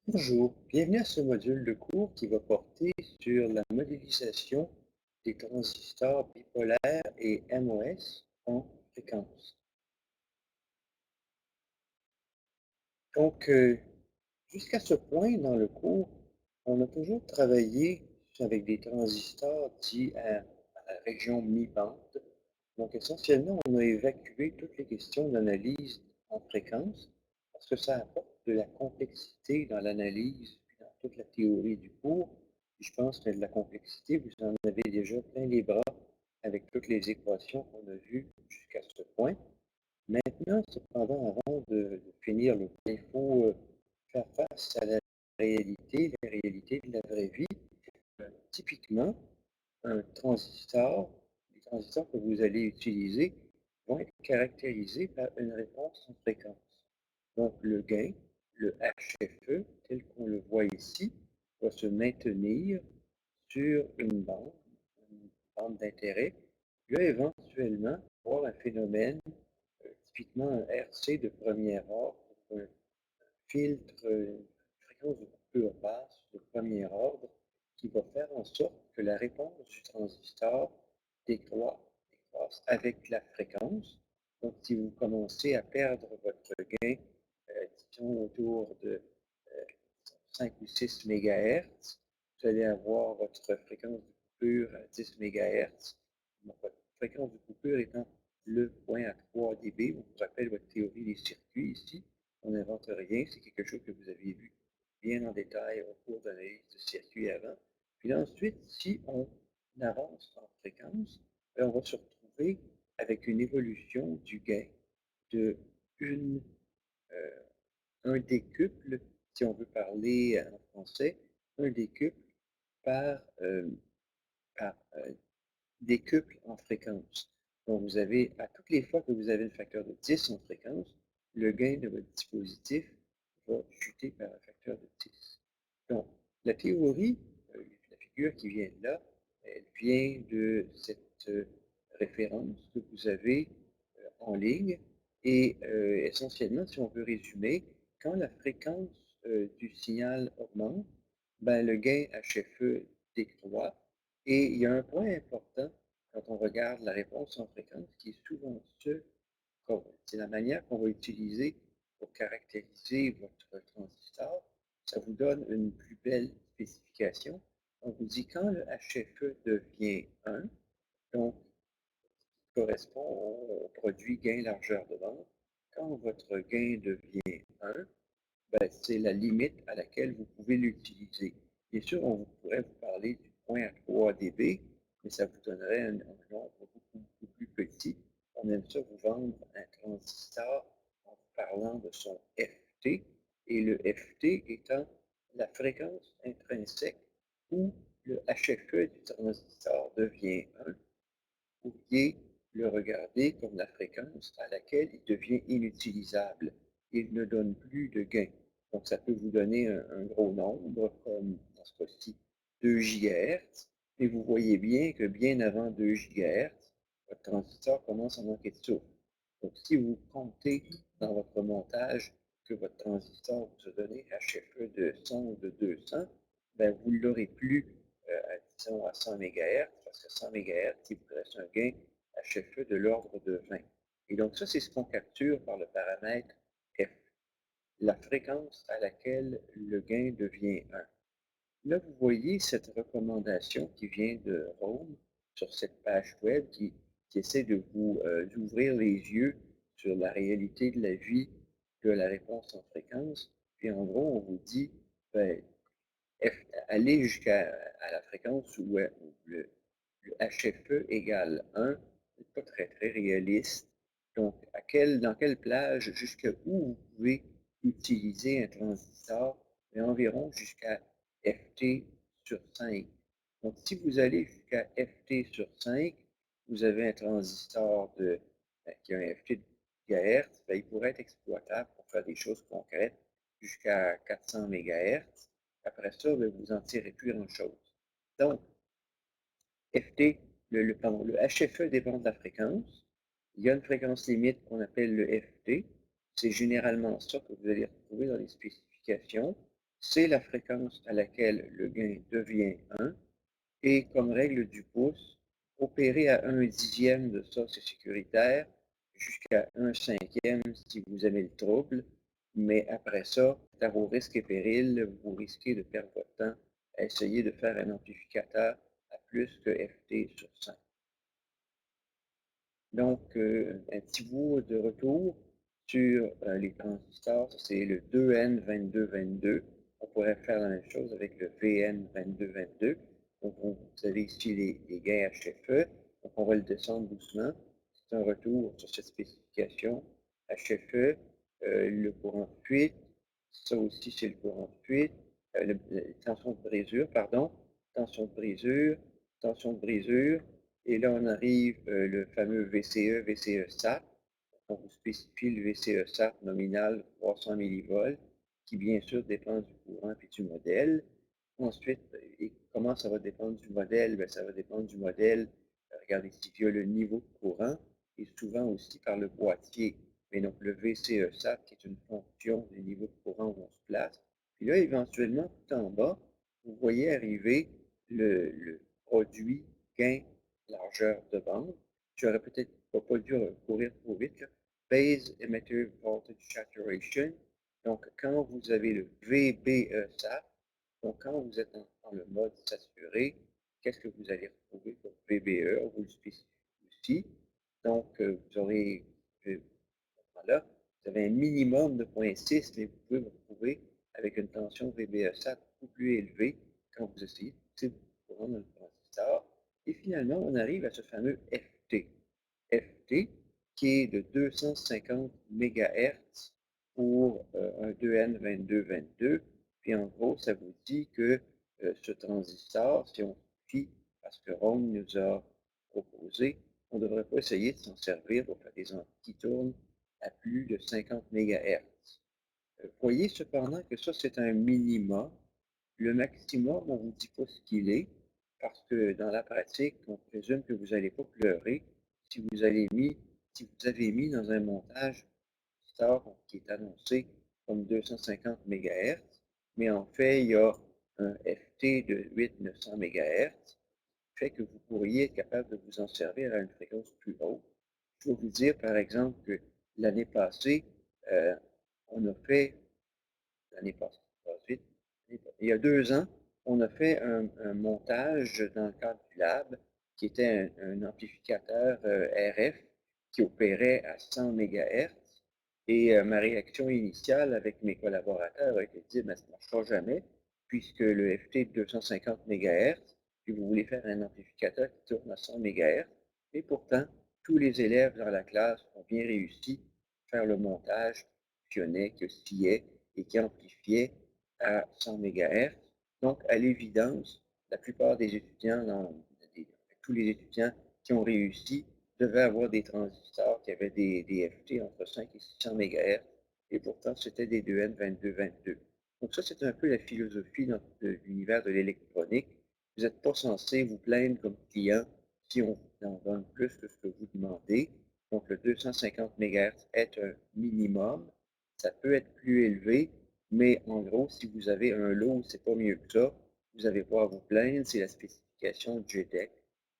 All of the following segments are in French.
Bonjour, bienvenue à ce module de cours qui va porter sur la modélisation des transistors bipolaires et MOS en fréquence. Donc, jusqu'à ce point dans le cours, on a toujours travaillé avec des transistors dits à région mi-bande. Donc, essentiellement, on a évacué toutes les questions d'analyse en fréquence parce que ça apporte de la complexité dans l'analyse et dans toute la théorie du cours. Puis je pense que de la complexité, vous en avez déjà plein les bras avec toutes les équations qu'on a vues jusqu'à ce point. Maintenant, cependant, avant de finir le cours, il faut faire face à la réalité de la vraie vie. Typiquement, un transistor, les transistors que vous allez utiliser vont être caractérisés par une réponse en fréquence. Donc, le gain, le HFE, tel qu'on le voit ici, va se maintenir sur une bande d'intérêt. Il va éventuellement avoir un phénomène, typiquement un RC de premier ordre, un filtre, une fréquence de coupure basse de premier ordre, qui va faire en sorte que la réponse du transistor décroît avec la fréquence. Donc, si vous commencez à perdre votre gain, disons autour de 5 ou 6 MHz, vous allez avoir votre fréquence de coupure à 10 MHz. Donc, votre fréquence de coupure étant le point à 3 dB. On vous rappelle votre théorie des circuits ici. On n'invente rien, c'est quelque chose que vous aviez vu bien en détail au cours d'analyse de circuits avant. Puis ensuite, si on avance en fréquence, on va se retrouver avec une évolution du gain de un décuple, si on veut parler en français, un décuple par, par décuple en fréquence. Donc, vous avez, à toutes les fois que vous avez un facteur de 10 en fréquence, le gain de votre dispositif va chuter par un facteur de 10. Donc, la théorie, la figure qui vient là, elle vient de cette référence que vous avez en ligne. Et essentiellement, si on veut résumer, quand la fréquence du signal augmente, ben, le gain HFE décroît. Et il y a un point important quand on regarde la réponse en fréquence qui est souvent c'est la manière qu'on va utiliser pour caractériser votre transistor. Ça vous donne une plus belle spécification. On vous dit quand le HFE devient 1, donc correspond au produit gain largeur de bande. Quand votre gain devient 1, ben, c'est la limite à laquelle vous pouvez l'utiliser. Bien sûr, on pourrait vous parler du point à 3 dB, mais ça vous donnerait un nombre beaucoup plus petit. On aime ça vous vendre un transistor en vous parlant de son FT, et le FT étant la fréquence intrinsèque où le HFE du transistor devient 1. Vous pourriez le regarder comme la fréquence à laquelle il devient inutilisable. Il ne donne plus de gain. Donc, ça peut vous donner un gros nombre, comme dans ce cas-ci 2 GHz, et vous voyez bien que bien avant 2 GHz, votre transistor commence à manquer de souffle. Donc, si vous comptez dans votre montage que votre transistor vous a donné HFE de 100 ou de 200, ben, vous ne l'aurez plus disons à 100 MHz, parce que 100 MHz, il vous reste un gain HFE de l'ordre de 20. Et donc, ça, c'est ce qu'on capture par le paramètre F, la fréquence à laquelle le gain devient 1. Là, vous voyez cette recommandation qui vient de Rome sur cette page web qui essaie de vous d'ouvrir les yeux sur la réalité de la vie de la réponse en fréquence. Puis en gros, on vous dit, ben, aller jusqu'à la fréquence où le HFE égale 1, c'est pas très réaliste. Donc, dans quelle plage, jusqu'à où vous pouvez utiliser un transistor, mais environ jusqu'à FT sur 5. Donc, si vous allez jusqu'à FT sur 5, vous avez un transistor qui a un FT de GHz, ben, il pourrait être exploitable pour faire des choses concrètes jusqu'à 400 MHz. Après ça, ben, vous n'en tirez plus grand-chose. Donc, FT, le HFE dépend de la fréquence. Il y a une fréquence limite qu'on appelle le FT. C'est généralement ça que vous allez retrouver dans les spécifications. c'est la fréquence à laquelle le gain devient 1, et comme règle du pouce, opérer à 1/10 de ça, c'est sécuritaire, jusqu'à 1/5 si vous aimez le trouble, mais après ça, c'est à vos risques et périls, vous risquez de perdre votre temps à essayer de faire un amplificateur à plus que FT sur 5. Donc, un petit bout de retour sur les transistors, c'est le 2N2222. On pourrait faire la même chose avec le VN2222. Donc, vous avez ici les gains HFE. Donc, on va le descendre doucement. C'est un retour sur cette spécification. HFE, le courant de fuite. Ça aussi, c'est le courant de fuite. La tension de brisure, pardon. Tension de brisure, tension de brisure. Et là, on arrive le fameux VCE, VCE-SAT. On vous spécifie le VCE-SAT nominal 300 millivolts, qui bien sûr dépend du courant et du modèle. Ensuite, et comment ça va dépendre du modèle? Bien, ça va dépendre du modèle, regardez ici, via le niveau de courant et souvent aussi par le boîtier. Mais donc, le VCE-SAT, qui est une fonction du niveau de courant où on se place. Puis là, éventuellement, tout en bas, vous voyez arriver le produit gain largeur de bande. J'aurais peut-être pas dû courir trop vite. Là. Phase Emitter Voltage Saturation. Donc, quand vous avez le VBE-SAT, donc quand vous êtes dans le mode saturé, qu'est-ce que vous allez retrouver comme VBE? On vous le spécifie aussi. Donc, vous aurez, voilà, vous avez un minimum de 0,6, mais vous pouvez vous retrouver avec une tension VBE-SAT beaucoup plus élevée quand vous essayez de pousser le courant dans le transistor. Et finalement, on arrive à ce fameux FT. FT, qui est de 250 MHz pour un 2N2222. Puis en gros, ça vous dit que ce transistor, si on fie à ce que Rome nous a proposé, on ne devrait pas essayer de s'en servir pour faire des amplis qui tournent à plus de 50 MHz. Voyez cependant que ça, c'est un minimum. Le maximum, on ne vous dit pas ce qu'il est, parce que dans la pratique, on présume que vous n'allez pas pleurer si vous avez mis dans un montage sort qui est annoncé comme 250 MHz, mais en fait, il y a un FT de 800-900 MHz, fait que vous pourriez être capable de vous en servir à une fréquence plus haute. Je peux vous dire, par exemple, que l'année passée, on a fait l'année passée, il y a 2 ans, on a fait un montage dans le cadre du lab qui était un amplificateur RF qui opérait à 100 MHz. Et ma réaction initiale avec mes collaborateurs a été de dire, mais ça ne marchera jamais, puisque le FT est de 250 MHz, puis vous voulez faire un amplificateur qui tourne à 100 MHz. Et pourtant, tous les élèves dans la classe ont bien réussi à faire le montage qui fonctionnait, qui oscillait et qui amplifiait à 100 MHz. Donc, à l'évidence, la plupart des étudiants, tous les étudiants qui ont réussi devaient avoir des transistors qui avaient des FT entre 5 et 600 MHz, et pourtant, c'était des 2N2222. Donc ça, c'est un peu la philosophie de l'univers de l'électronique. Vous n'êtes pas censé vous plaindre comme client si on vous en donne plus que ce que vous demandez. Donc, le 250 MHz est un minimum. Ça peut être plus élevé, mais en gros, si vous avez un lot où c'est pas mieux que ça, vous n'avez pas à vous plaindre. C'est la spécification JEDEC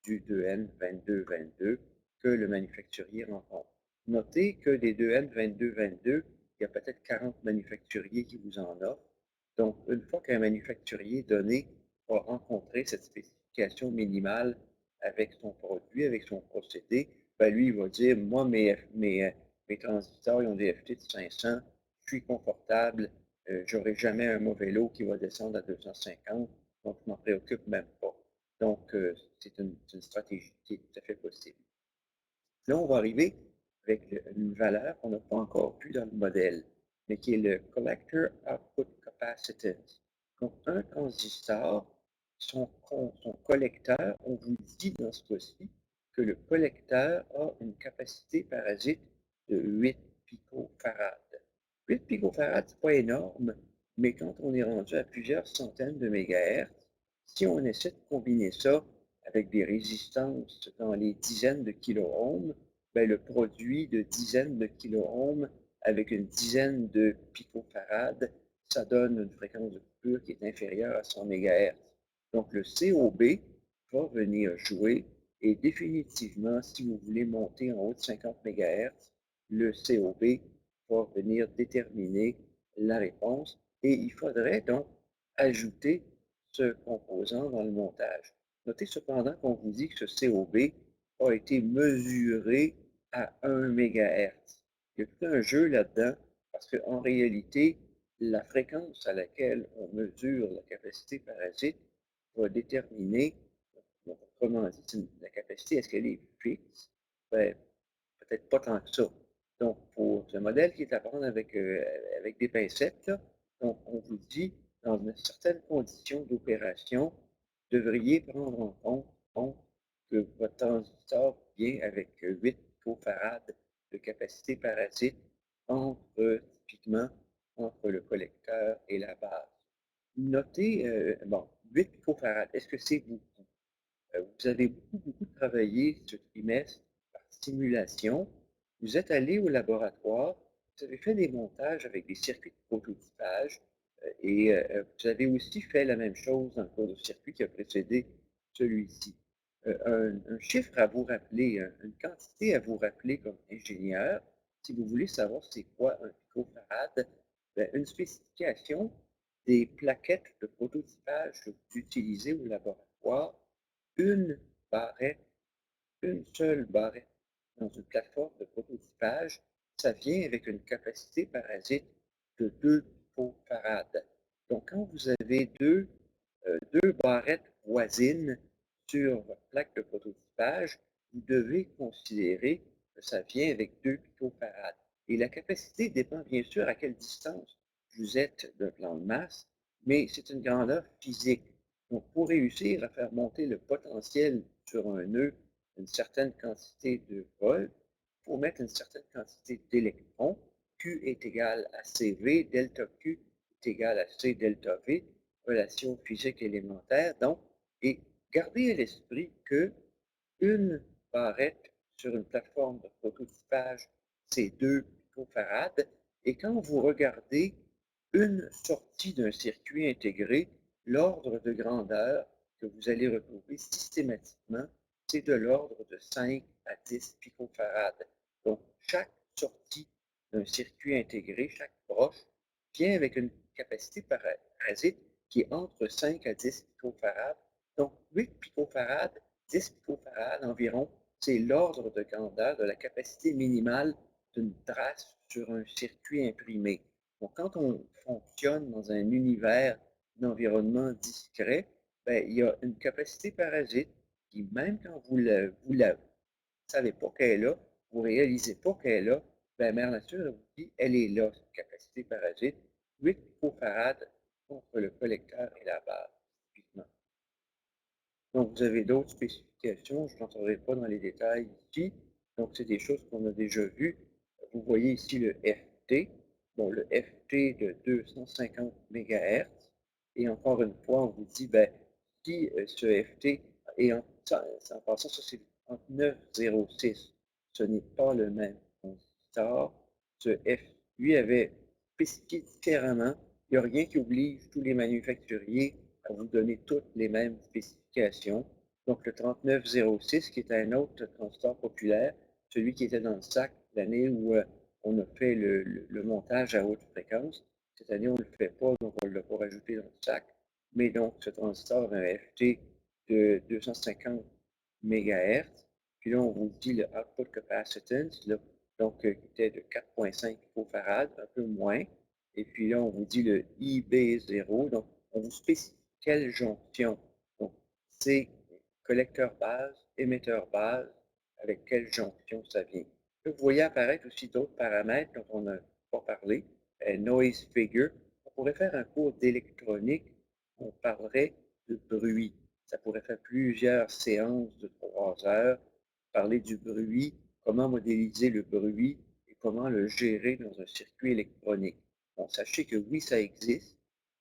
du 2N2222 que le manufacturier rencontre. Notez que des 2N2222, il y a peut-être 40 manufacturiers qui vous en offrent. Donc, une fois qu'un manufacturier donné va rencontrer cette spécification minimale avec son produit, avec son procédé, ben lui, il va dire, moi, mes transistors, ils ont des FT de 500, je suis confortable, je n'aurai jamais un mauvais lot qui va descendre à 250, donc je ne m'en préoccupe même pas. Donc, c'est une stratégie qui est tout à fait possible. Là, on va arriver avec une valeur qu'on n'a pas encore vue dans le modèle, mais qui est le Collector Output Capacitance. Donc, un transistor, son collecteur, on vous dit dans ce cas-ci que le collecteur a une capacité parasite de 8 picofarad. 8 picofarad, ce n'est pas énorme, mais quand on est rendu à plusieurs centaines de mégahertz, si on essaie de combiner ça avec des résistances dans les dizaines de kiloohms, ben, le produit de dizaines de kiloohms avec une dizaine de picofarad, ça donne une fréquence de coupure qui est inférieure à 100 MHz. Donc le COB va venir jouer et définitivement, si vous voulez monter en haut de 50 MHz, le COB va venir déterminer la réponse et il faudrait donc ajouter ce composant dans le montage. Notez cependant qu'on vous dit que ce COB a été mesuré à 1 MHz. Il y a tout un jeu là-dedans parce qu'en réalité, la fréquence à laquelle on mesure la capacité parasite va déterminer, autrement dit, la capacité, est-ce qu'elle est fixe? Ben, peut-être pas tant que ça. Donc, pour ce modèle qui est à prendre avec, avec des pincettes, là, donc on vous dit, dans une certaine condition d'opération, vous devriez prendre en compte que votre transistor vient avec 8 picofarad de capacité parasite typiquement, entre le collecteur et la base. Notez, bon, 8 picofarad, est-ce que c'est beaucoup? Vous avez beaucoup travaillé ce trimestre par simulation. Vous êtes allé au laboratoire, vous avez fait des montages avec des circuits de prototypage et vous avez aussi fait la même chose dans le cours de circuit qui a précédé celui-ci. Un chiffre à vous rappeler, une quantité à vous rappeler comme ingénieur, si vous voulez savoir c'est quoi un picofarad, une spécification des plaquettes de prototypage que vous utilisez au laboratoire, une barrette, une seule barrette dans une plateforme de prototypage, ça vient avec une capacité parasite de 2 picofarad. Donc, quand vous avez deux barrettes voisines sur votre plaque de prototypage, vous devez considérer que ça vient avec 2 picofarad. Et la capacité dépend bien sûr à quelle distance vous êtes d'un plan de masse, mais c'est une grandeur physique. Donc, pour réussir à faire monter le potentiel sur un nœud une certaine quantité de volts, il faut mettre une certaine quantité d'électrons. Q est égal à CV, delta Q est égal à C delta V, relation physique élémentaire, donc, et gardez à l'esprit que une barrette sur une plateforme de prototypage, c'est 2 picofarads, et quand vous regardez une sortie d'un circuit intégré, l'ordre de grandeur que vous allez retrouver systématiquement, c'est de l'ordre de 5 à 10 picofarads. Donc, chaque sortie d'un circuit intégré, chaque broche, vient avec une capacité parasite qui est entre 5 à 10 picofarads. Donc, 8 picofarads, 10 picofarads environ, c'est l'ordre de grandeur de la capacité minimale d'une trace sur un circuit imprimé. Donc, quand on fonctionne dans un univers d'environnement discret, ben, il y a une capacité parasite qui, même quand vous ne savez pas qu'elle est là, vous ne réalisez pas qu'elle est là, ben, Mère Nature vous dit elle est là, cette capacité parasite, 8 picofarads contre le collecteur et la base, typiquement. Donc, vous avez d'autres spécifications, je n'entrerai pas dans les détails ici. Donc, c'est des choses qu'on a déjà vues. Vous voyez ici le FT. Bon, le FT de 250 MHz. Et encore une fois, on vous dit, ben, si ce FT, et en passant, ça c'est 3906, ce n'est pas le même transistor. Ce F, lui, avait spécifié différemment. Il n'y a rien qui oblige tous les manufacturiers à vous donner toutes les mêmes spécifications. Donc, le 3906, qui est un autre transistor populaire, celui qui était dans le sac l'année où on a fait le montage à haute fréquence. Cette année, on ne le fait pas, donc on ne l'a pas rajouté dans le sac. Mais donc, ce transistor a un FT de 250 MHz. Puis là, on vous dit le output capacitance, là, donc qui était de 4,5 picofarad, un peu moins. Et puis là, on vous dit le IB0, donc on vous spécifie quelle jonction. Donc, c'est collecteur base, émetteur base, avec quelle jonction ça vient. Là, vous voyez apparaître aussi d'autres paramètres dont on n'a pas parlé. Noise figure. On pourrait faire un cours d'électronique, on parlerait de bruit. Ça pourrait faire plusieurs séances de 3 heures, parler du bruit, comment modéliser le bruit et comment le gérer dans un circuit électronique. Bon, sachez que oui, ça existe.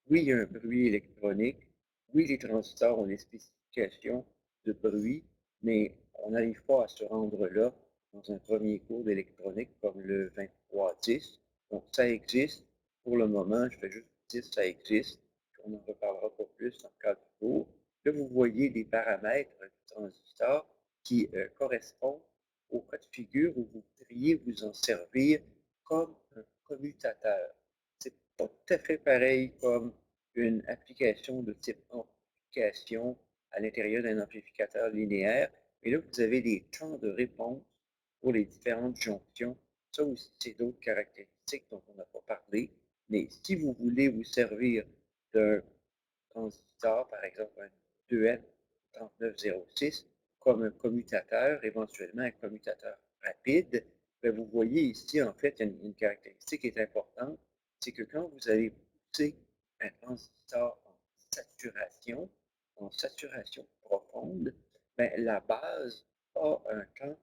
Oui, il y a un bruit électronique. Oui, les transistors ont des spécifications de bruit, mais on n'arrive pas à se rendre là dans un premier cours d'électronique comme le 2310. Donc, ça existe. Pour le moment, je vais juste existe, ça existe. On en reparlera pas plus dans le cadre du cours. Là, vous voyez des paramètres du transistor qui correspondent au cas de figure où vous voudriez vous en servir comme un commutateur. C'est pas tout à fait pareil comme une application de type amplification à l'intérieur d'un amplificateur linéaire, mais là, vous avez des temps de réponse pour les différentes jonctions. Ça aussi, c'est d'autres caractéristiques dont on n'a pas parlé, mais si vous voulez vous servir d'un transistor, par exemple un 2N3906, comme un commutateur, éventuellement un commutateur rapide, bien, vous voyez ici, en fait, une caractéristique qui est importante, c'est que quand vous allez pousser un transistor en saturation profonde, bien, la base a un temps,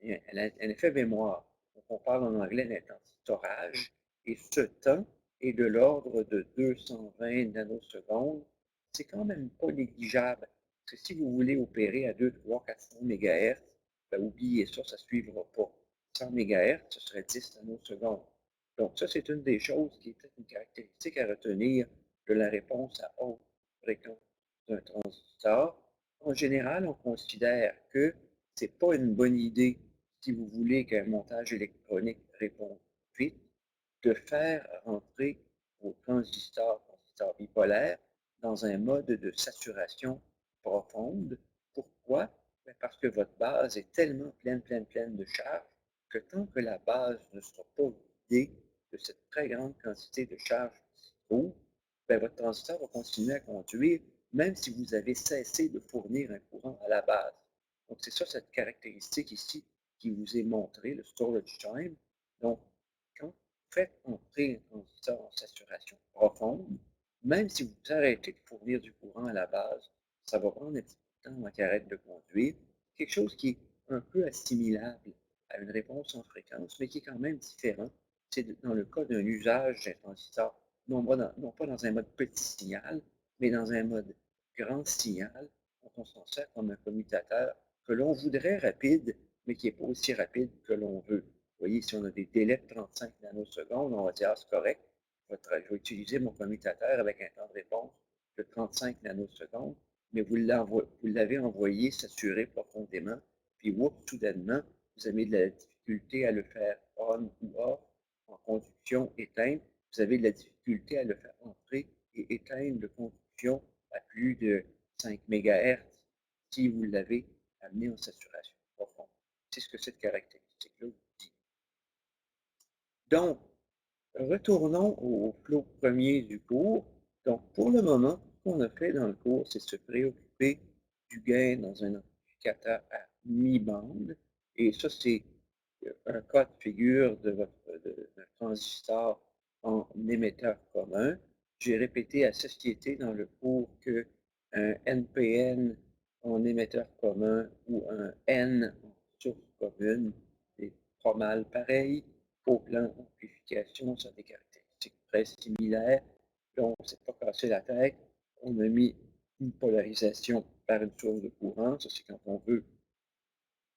un effet mémoire. Donc, on parle en anglais d'un temps de storage, et ce temps est de l'ordre de 220 nanosecondes. C'est quand même pas négligeable. Parce que si vous voulez opérer à 2, 3, 400 MHz, ben oubliez ça, ça ne suivra pas. 100 MHz, ce serait 10 nanosecondes. Donc ça, c'est une des choses qui est peut-être une caractéristique à retenir de la réponse à haute fréquence d'un transistor. En général, on considère que ce n'est pas une bonne idée, si vous voulez qu'un montage électronique réponde vite, de faire rentrer vos transistors bipolaires dans un mode de saturation profonde. Pourquoi? Bien, parce que votre base est tellement pleine de charge que tant que la base ne sera pas vidée de cette très grande quantité de charge qui s'y trouve, bien, votre transistor va continuer à conduire même si vous avez cessé de fournir un courant à la base. Donc, c'est ça, cette caractéristique ici qui vous est montrée, le storage time. Donc, quand vous faites entrer un transistor en saturation profonde, même si vous arrêtez de fournir du courant à la base, ça va prendre un petit peu de temps avant qu'il arrête de conduire. Quelque chose qui est un peu assimilable à une réponse en fréquence, mais qui est quand même différent. C'est dans le cas d'un usage d'un transistor, non pas dans un mode petit signal, mais dans un mode grand signal, dont on s'en sert comme un commutateur que l'on voudrait rapide, mais qui n'est pas aussi rapide que l'on veut. Vous voyez, si on a des délais de 35 nanosecondes, on va dire, ah, c'est correct, je vais utiliser mon commutateur avec un temps de réponse de 35 nanosecondes, mais vous l'avez envoyé saturer profondément, puis soudainement, vous avez de la difficulté à le faire on ou off, en conduction, éteindre, vous avez de la difficulté à le faire entrer et éteindre de conduction à plus de 5 MHz si vous l'avez amené en saturation profonde. C'est ce que cette caractéristique-là vous dit. Donc, retournons au flow premier du cours. Donc, pour le moment, ce qu'on a fait dans le cours, c'est se préoccuper du gain dans un amplificateur à mi-bande. Et ça, c'est un cas de figure d'un transistor en émetteur commun. J'ai répété à satiété dans le cours qu'un NPN en émetteur commun ou un N en source commune est pas mal pareil. Au plan amplification, ça a des caractéristiques très similaires. Donc, on ne s'est pas cassé la tête. On a mis une polarisation par une source de courant. Ça, c'est quand on veut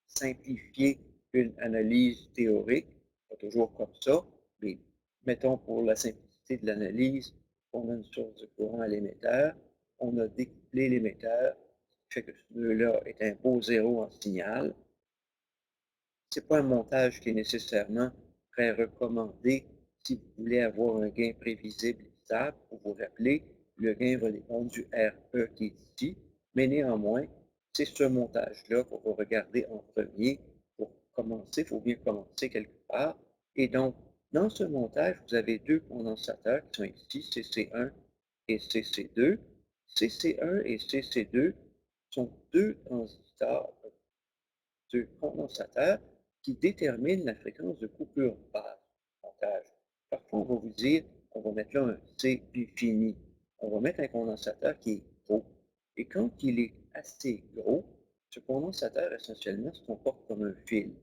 simplifier une analyse théorique. Pas toujours comme ça, mais mettons pour la simplicité de l'analyse, on a une source de courant à l'émetteur. On a découplé l'émetteur, ce qui fait que ce nœud-là est un beau zéro en signal. Ce n'est pas un montage qui est nécessairement très recommandé si vous voulez avoir un gain prévisible et stable. Pour vous rappeler, le gain va dépendre du RE qui est ici, mais néanmoins, c'est ce montage-là qu'on va regarder en premier pour commencer. Il faut bien commencer quelque part. Et donc, dans ce montage, vous avez deux condensateurs qui sont ici, CC1 et CC2. CC1 et CC2 sont deux transistors, deux condensateurs qui déterminent la fréquence de coupure basse du montage. Parfois, on va vous dire, on va mettre là un C infini. On va mettre un condensateur qui est gros. Et quand il est assez gros, ce condensateur, essentiellement, se comporte comme un fil.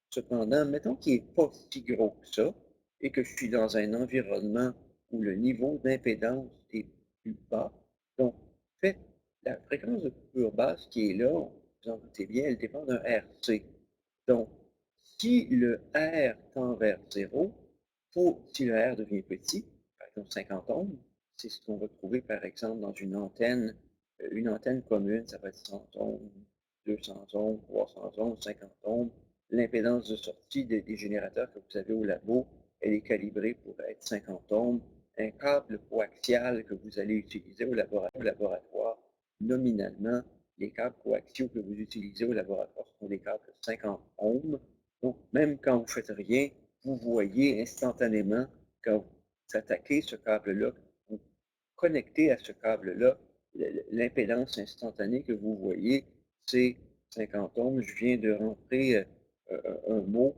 Cependant, mettons qu'il n'est pas si gros que ça et que je suis dans un environnement où le niveau d'impédance est plus bas. Donc, fait, la fréquence de coupure basse qui est là, vous en doutez bien, elle dépend d'un RC. Donc, si le R tend vers 0, si le R devient petit, par exemple 50 ohms, c'est ce qu'on va trouver, par exemple, dans une antenne commune, ça va être 100 ohms, 200 ohms, 300 ohms, 50 ohms. L'impédance de sortie des générateurs que vous avez au labo, elle est calibrée pour être 50 ohms. Un câble coaxial que vous allez utiliser au laboratoire, nominalement, les câbles coaxiaux que vous utilisez au laboratoire sont des câbles de 50 ohms. Donc, même quand vous ne faites rien, vous voyez instantanément, quand vous attaquez ce câble-là, vous connectez à ce câble-là, l'impédance instantanée que vous voyez, c'est 50 ohms. Je viens de rentrer un mot,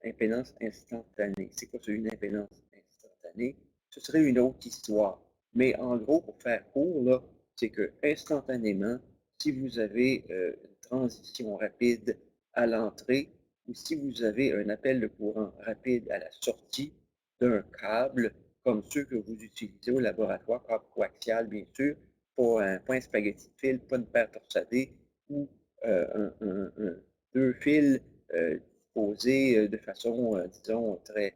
impédance instantanée. C'est quoi, c'est une impédance instantanée? Ce serait une autre histoire. Mais en gros, pour faire court, là, c'est que instantanément, si vous avez une transition rapide à l'entrée ou si vous avez un appel de courant rapide à la sortie d'un câble, comme ceux que vous utilisez au laboratoire, câble coaxial, bien sûr, pas un spaghetti de fil, pas une paire torsadée ou deux fils disposés de façon, disons, très,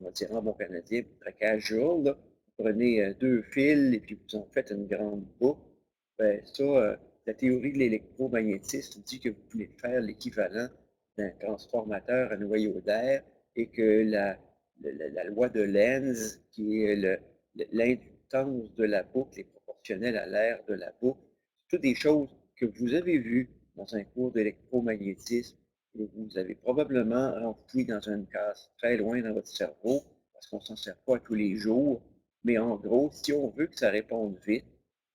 on va dire en bon canadien, très casual, là. Vous prenez deux fils et puis vous en faites une grande boucle. Ben, ça, la théorie de l'électromagnétisme dit que vous pouvez faire l'équivalent d'un transformateur à noyau d'air et que la loi de Lenz, qui est l'inductance de la boucle, est proportionnelle à l'air de la boucle. C'est toutes des choses que vous avez vues dans un cours d'électromagnétisme et vous avez probablement enfoui dans une case très loin dans votre cerveau parce qu'on ne s'en sert pas tous les jours. Mais en gros, si on veut que ça réponde vite,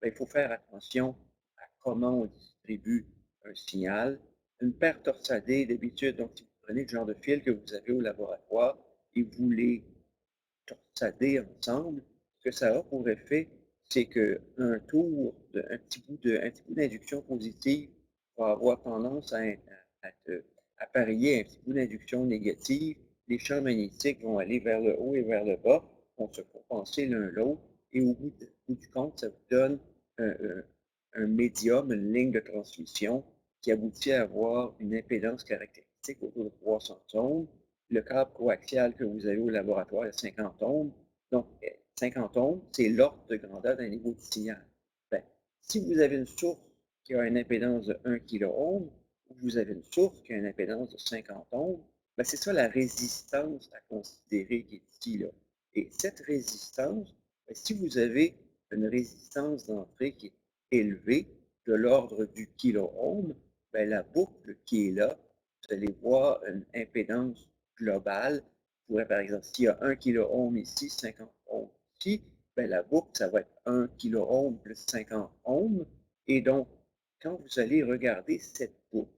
ben, il faut faire attention à comment on distribue un signal. Une paire torsadée, d'habitude, donc si vous prenez le genre de fil que vous avez au laboratoire et vous les torsadez ensemble, ce que ça a pour effet, c'est qu'un tour, un petit bout d'induction positive va avoir tendance à parier un petit bout d'induction négative. Les champs magnétiques vont aller vers le haut et vers le bas, vont se compenser l'un l'autre, et au bout du compte, ça vous donne un médium, une ligne de transmission qui aboutit à avoir une impédance caractéristique autour de 300 ohms. Le câble coaxial que vous avez au laboratoire est 50 ohms. Donc, 50 ohms, c'est l'ordre de grandeur d'un niveau de signal. Ben, si vous avez une source qui a une impédance de 1 kΩ, ou vous avez une source qui a une impédance de 50 ohms, ben, c'est ça la résistance à considérer qui est ici, là. Et cette résistance, ben, si vous avez une résistance d'entrée qui est élevée, de l'ordre du kiloohm, ben, la boucle qui est là, vous allez voir une impédance globale. Vous pourrez, par exemple, s'il y a 1 kiloohm ici, 50 ohms ici, ben, la boucle, ça va être 1 kiloohm plus 50 ohms. Et donc, quand vous allez regarder cette boucle,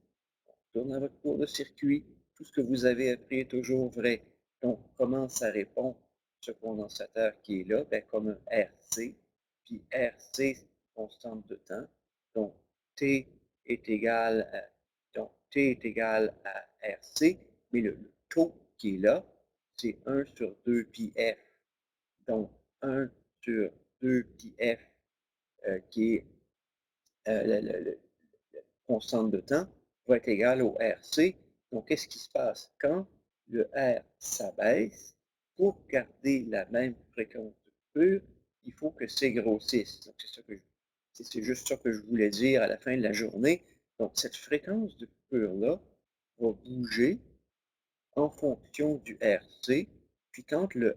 on tourne dans votre cours de circuit, tout ce que vous avez appris est toujours vrai. Donc, comment ça répond, ce condensateur qui est là? Ben, comme un RC, puis RC, c'est constante de temps. Donc, T est égal à, RC, mais le taux qui est là, c'est 1 sur 2 pi f. Donc, 1 sur 2 pi f, qui est la constante de temps, va être égal au RC. Donc, qu'est-ce qui se passe? Quand le R s'abaisse, pour garder la même fréquence de coupure, il faut que C grossisse. Donc, c'est juste ça que je voulais dire à la fin de la journée. Donc, cette fréquence de coupure-là va bouger en fonction du RC. Puis quand le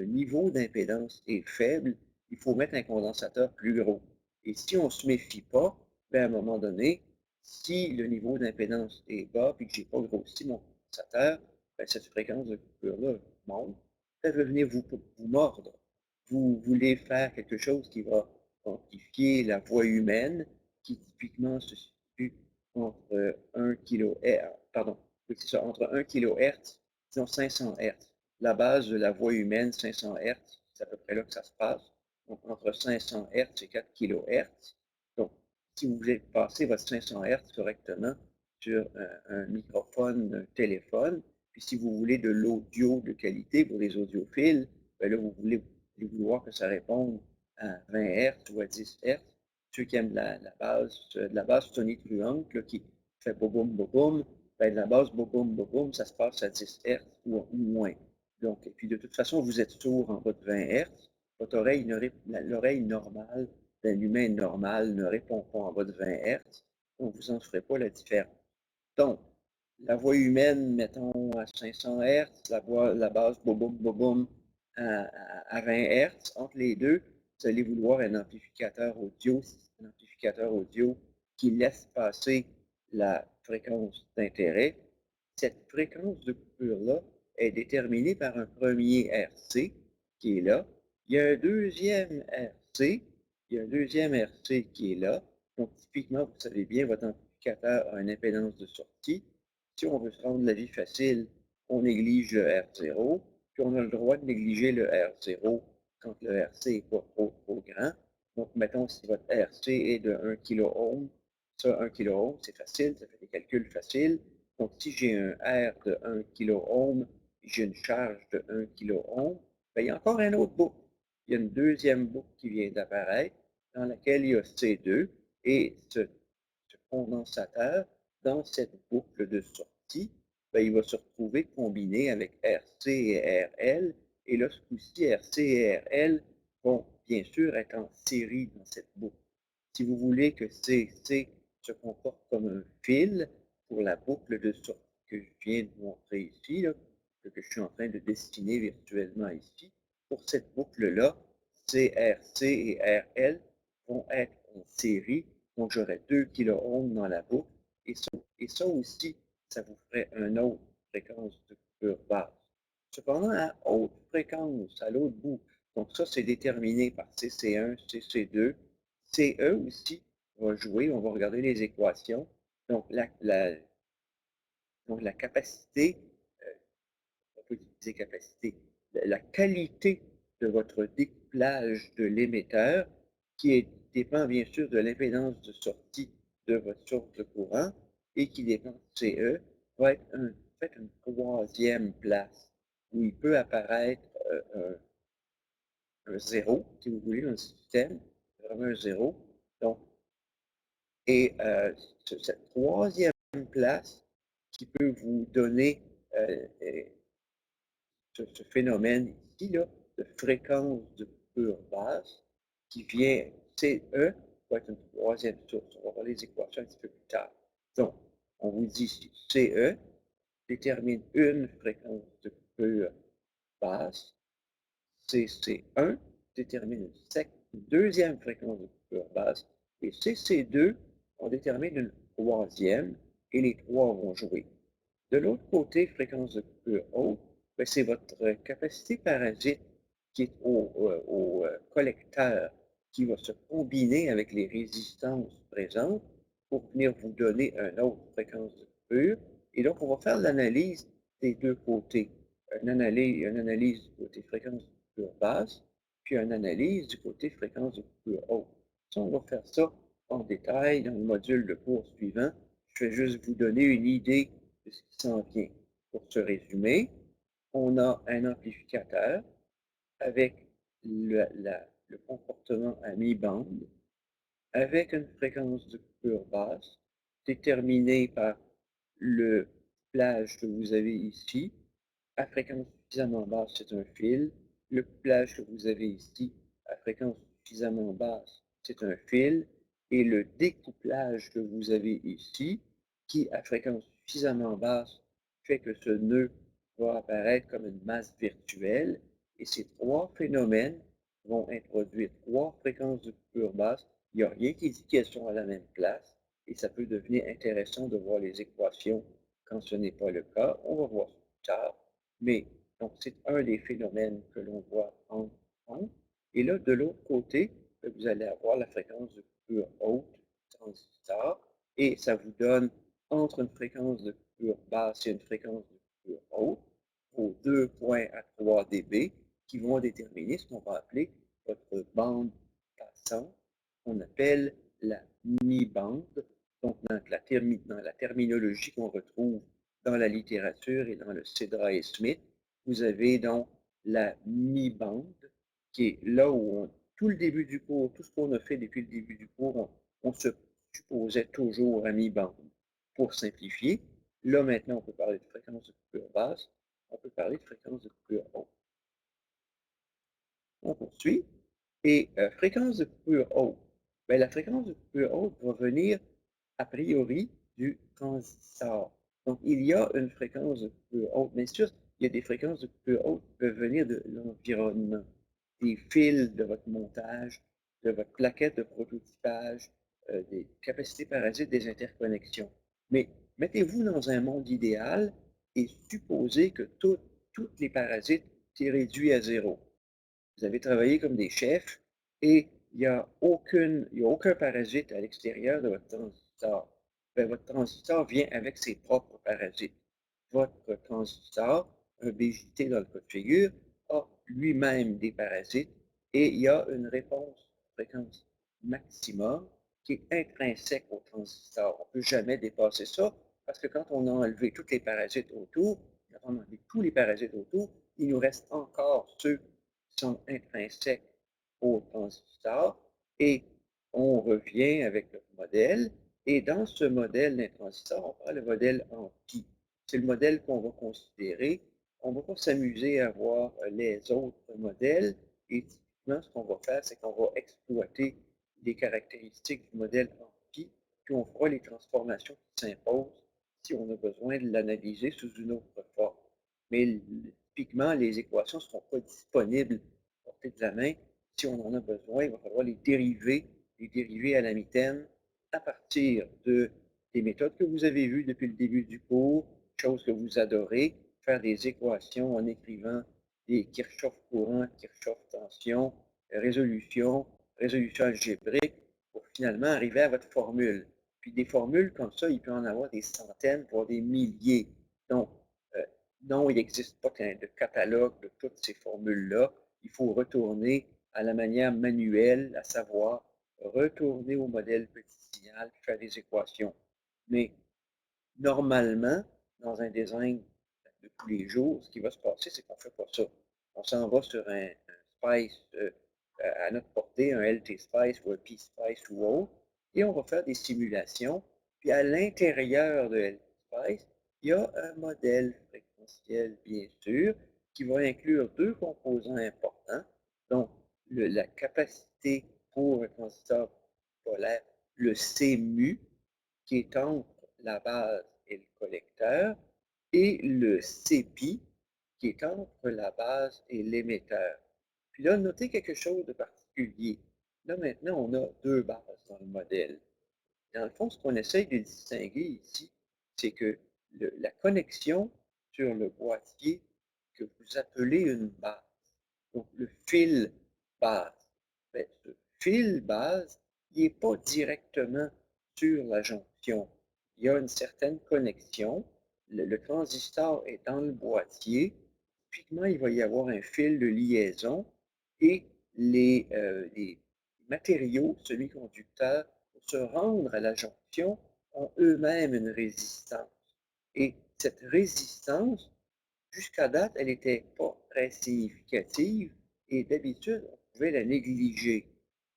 niveau d'impédance est faible, il faut mettre un condensateur plus gros. Et si on ne se méfie pas, ben à un moment donné, si le niveau d'impédance est bas et que je n'ai pas grossi mon condensateur, ben cette fréquence de coupure-là monte. Elle veut venir vous mordre. Vous voulez faire quelque chose qui va quantifier la voix humaine, qui typiquement se situe entre 1 kHz, pardon, c'est ça, entre 1 kHz et 500 Hz. La base de la voix humaine, 500 Hz, c'est à peu près là que ça se passe. Donc, entre 500 Hz et 4 kHz. Donc, si vous voulez passer votre 500 Hz correctement sur un microphone, un téléphone, puis si vous voulez de l'audio de qualité pour les audiophiles, ben là, vous voulez vouloir que ça réponde à 20 Hz ou à 10 Hz. Ceux qui aiment de la base tonitruante, là, qui fait boum boum boum, ben, de la base boum boum boum, ça se passe à 10 Hz ou moins. Donc, et puis de toute façon, vous êtes sourd en bas de 20 Hz. Votre oreille, l'oreille normale d'un humain normal ne répond pas en bas de 20 Hz. Donc, vous n'en ferez pas la différence. Donc, la voix humaine, mettons à 500 Hz, la basse boum boum à 20 Hz. Entre les deux, vous allez vouloir un amplificateur audio qui laisse passer la fréquence d'intérêt. Cette fréquence de coupure-là est déterminée par un premier RC qui est là. Il y a un deuxième RC, qui est là. Donc, typiquement, vous savez bien, votre amplificateur a une impédance de sortie. Si on veut se rendre la vie facile, on néglige le R0, puis on a le droit de négliger le R0 quand le RC n'est pas trop grand. Donc, mettons, si votre RC est de 1 kΩ, ça, 1 kΩ, c'est facile, ça fait des calculs faciles. Donc, si j'ai un R de 1 kΩ, j'ai une charge de 1 kΩ, bien, il y a encore un autre boucle. Il y a une deuxième boucle qui vient d'apparaître, dans laquelle il y a C2, et ce condensateur, dans cette boucle de sortie, bien, il va se retrouver combiné avec RC et RL, et là, ce coup-ci, RC et RL vont bien sûr être en série dans cette boucle. Si vous voulez que CC se comporte comme un fil pour la boucle de sortie que je viens de vous montrer ici, là, que je suis en train de dessiner virtuellement ici, pour cette boucle-là, CRC et RL vont être en série. Donc, j'aurai 2 kΩ dans la boucle. Et ça aussi, ça vous ferait une autre fréquence de coupure basse. Cependant, à haute fréquence, à l'autre bout, donc ça, c'est déterminé par CC1, CC2. CE aussi va jouer. On va regarder les équations. Donc, la capacité, on peut utiliser capacité, la qualité de votre découplage de l'émetteur, qui dépend bien sûr de l'impédance de sortie de votre source de courant et qui dépend de CE, va être en fait une troisième place où il peut apparaître un zéro, si vous voulez, dans le système, vraiment un zéro. Donc, et cette troisième place qui peut vous donner ce phénomène ici, là, de fréquence de coupure basse, qui vient, CE, va être une troisième source. On va voir les équations un petit peu plus tard. Donc, on vous dit ici, CE détermine une fréquence de coupure basse, CC1 détermine une deuxième fréquence de coupure basse, et CC2, on détermine une troisième, et les trois vont jouer. De l'autre côté, fréquence de coupure haute, c'est votre capacité parasite qui est au collecteur qui va se combiner avec les résistances présentes pour venir vous donner une autre fréquence de coupure. Et donc, on va faire l'analyse des deux côtés. Une analyse du côté fréquence de coupure basse, puis une analyse du côté fréquence de coupure haute. Ça, on va faire ça en détail dans le module de cours suivant. Je vais juste vous donner une idée de ce qui s'en vient. Pour se résumer, on a un amplificateur avec le comportement à mi-bande, avec une fréquence de coupure basse, déterminée par le couplage que vous avez ici. À fréquence suffisamment basse, c'est un fil. Le couplage que vous avez ici, à fréquence suffisamment basse, c'est un fil. Et le découplage que vous avez ici, qui, à fréquence suffisamment basse, fait que ce nœud va apparaître comme une masse virtuelle. Et ces trois phénomènes vont introduire trois fréquences de coupure basse. Il n'y a rien qui dit qu'elles sont à la même place. Et ça peut devenir intéressant de voir les équations quand ce n'est pas le cas. On va voir ça plus tard. Mais donc, c'est un des phénomènes que l'on voit en compte. Et là, de l'autre côté, vous allez avoir la fréquence de coupure haute, transistor, et ça vous donne entre une fréquence de coupure basse et une fréquence de coupure haute, aux 2,3 dB, qui vont déterminer ce qu'on va appeler votre bande passante, qu'on appelle la mi-bande. Donc, dans la terminologie qu'on retrouve dans la littérature et dans le Cedra et Smith, vous avez donc la mi-bande, qui est là où tout le début du cours, tout ce qu'on a fait depuis le début du cours, on se supposait toujours à mi-bande. Pour simplifier, là maintenant on peut parler de fréquence de coupure basse, on peut parler de fréquence de coupure haute. On poursuit. Et fréquence de coupure haute. Bien, la fréquence de coupure haute va venir a priori du transistor. Donc, il y a une fréquence de coupure haute. Bien sûr, il y a des fréquences de coupure haute qui peuvent venir de l'environnement, des fils de votre montage, de votre plaquette de prototypage, des capacités parasites des interconnexions. Mais mettez-vous dans un monde idéal et supposez que toutes les parasites sont réduits à zéro. Vous avez travaillé comme des chefs et il n'y a aucun parasite à l'extérieur de votre transistor. Bien, votre transistor vient avec ses propres parasites. Votre transistor, un BJT dans le cas de figure, a lui-même des parasites et il y a une réponse fréquence maximum qui est intrinsèque au transistor. On ne peut jamais dépasser ça parce que quand on a enlevé tous les parasites autour, quand on a enlevé tous les parasites autour, il nous reste encore ceux sont intrinsèques au transistor et on revient avec le modèle. Et dans ce modèle d'un transistor, on prend le modèle en pi. C'est le modèle qu'on va considérer. On ne va pas s'amuser à voir les autres modèles. Et typiquement, ce qu'on va faire, c'est qu'on va exploiter les caractéristiques du modèle en pi, puis on fera les transformations qui s'imposent si on a besoin de l'analyser sous une autre forme. Mais typiquement, les équations ne seront pas disponibles à portée de la main. Si on en a besoin, il va falloir les dériver à la mitaine à partir des méthodes que vous avez vues depuis le début du cours, choses que vous adorez, faire des équations en écrivant des Kirchhoff courant, Kirchhoff tension, résolution algébrique, pour finalement arriver à votre formule. Puis des formules comme ça, il peut en avoir des centaines, voire des milliers. Donc, non, il n'existe pas de catalogue de toutes ces formules-là. Il faut retourner à la manière manuelle, à savoir retourner au modèle petit signal, faire des équations. Mais normalement, dans un design de tous les jours, ce qui va se passer, c'est qu'on ne fait pas ça. On s'en va sur un Spice à notre portée, un LT Spice ou un P-Spice ou autre, et on va faire des simulations. Puis à l'intérieur de LT Spice, il y a un modèle fréquentiel, bien sûr, qui va inclure deux composants importants. Donc, la capacité pour un transistor polaire, le C mu, qui est entre la base et le collecteur, et le CPI, qui est entre la base et l'émetteur. Puis là, notez quelque chose de particulier. Là, maintenant, on a deux bases dans le modèle. Dans le fond, ce qu'on essaye de distinguer ici, c'est que la connexion sur le boîtier que vous appelez une base, donc le fil base, bien, ce fil base, il n'est pas directement sur la jonction. Il y a une certaine connexion. Le transistor est dans le boîtier. Typiquement, il va y avoir un fil de liaison et les matériaux semi-conducteurs, pour se rendre à la jonction, ont eux-mêmes une résistance. Et cette résistance, jusqu'à date, elle n'était pas très significative et d'habitude, on pouvait la négliger.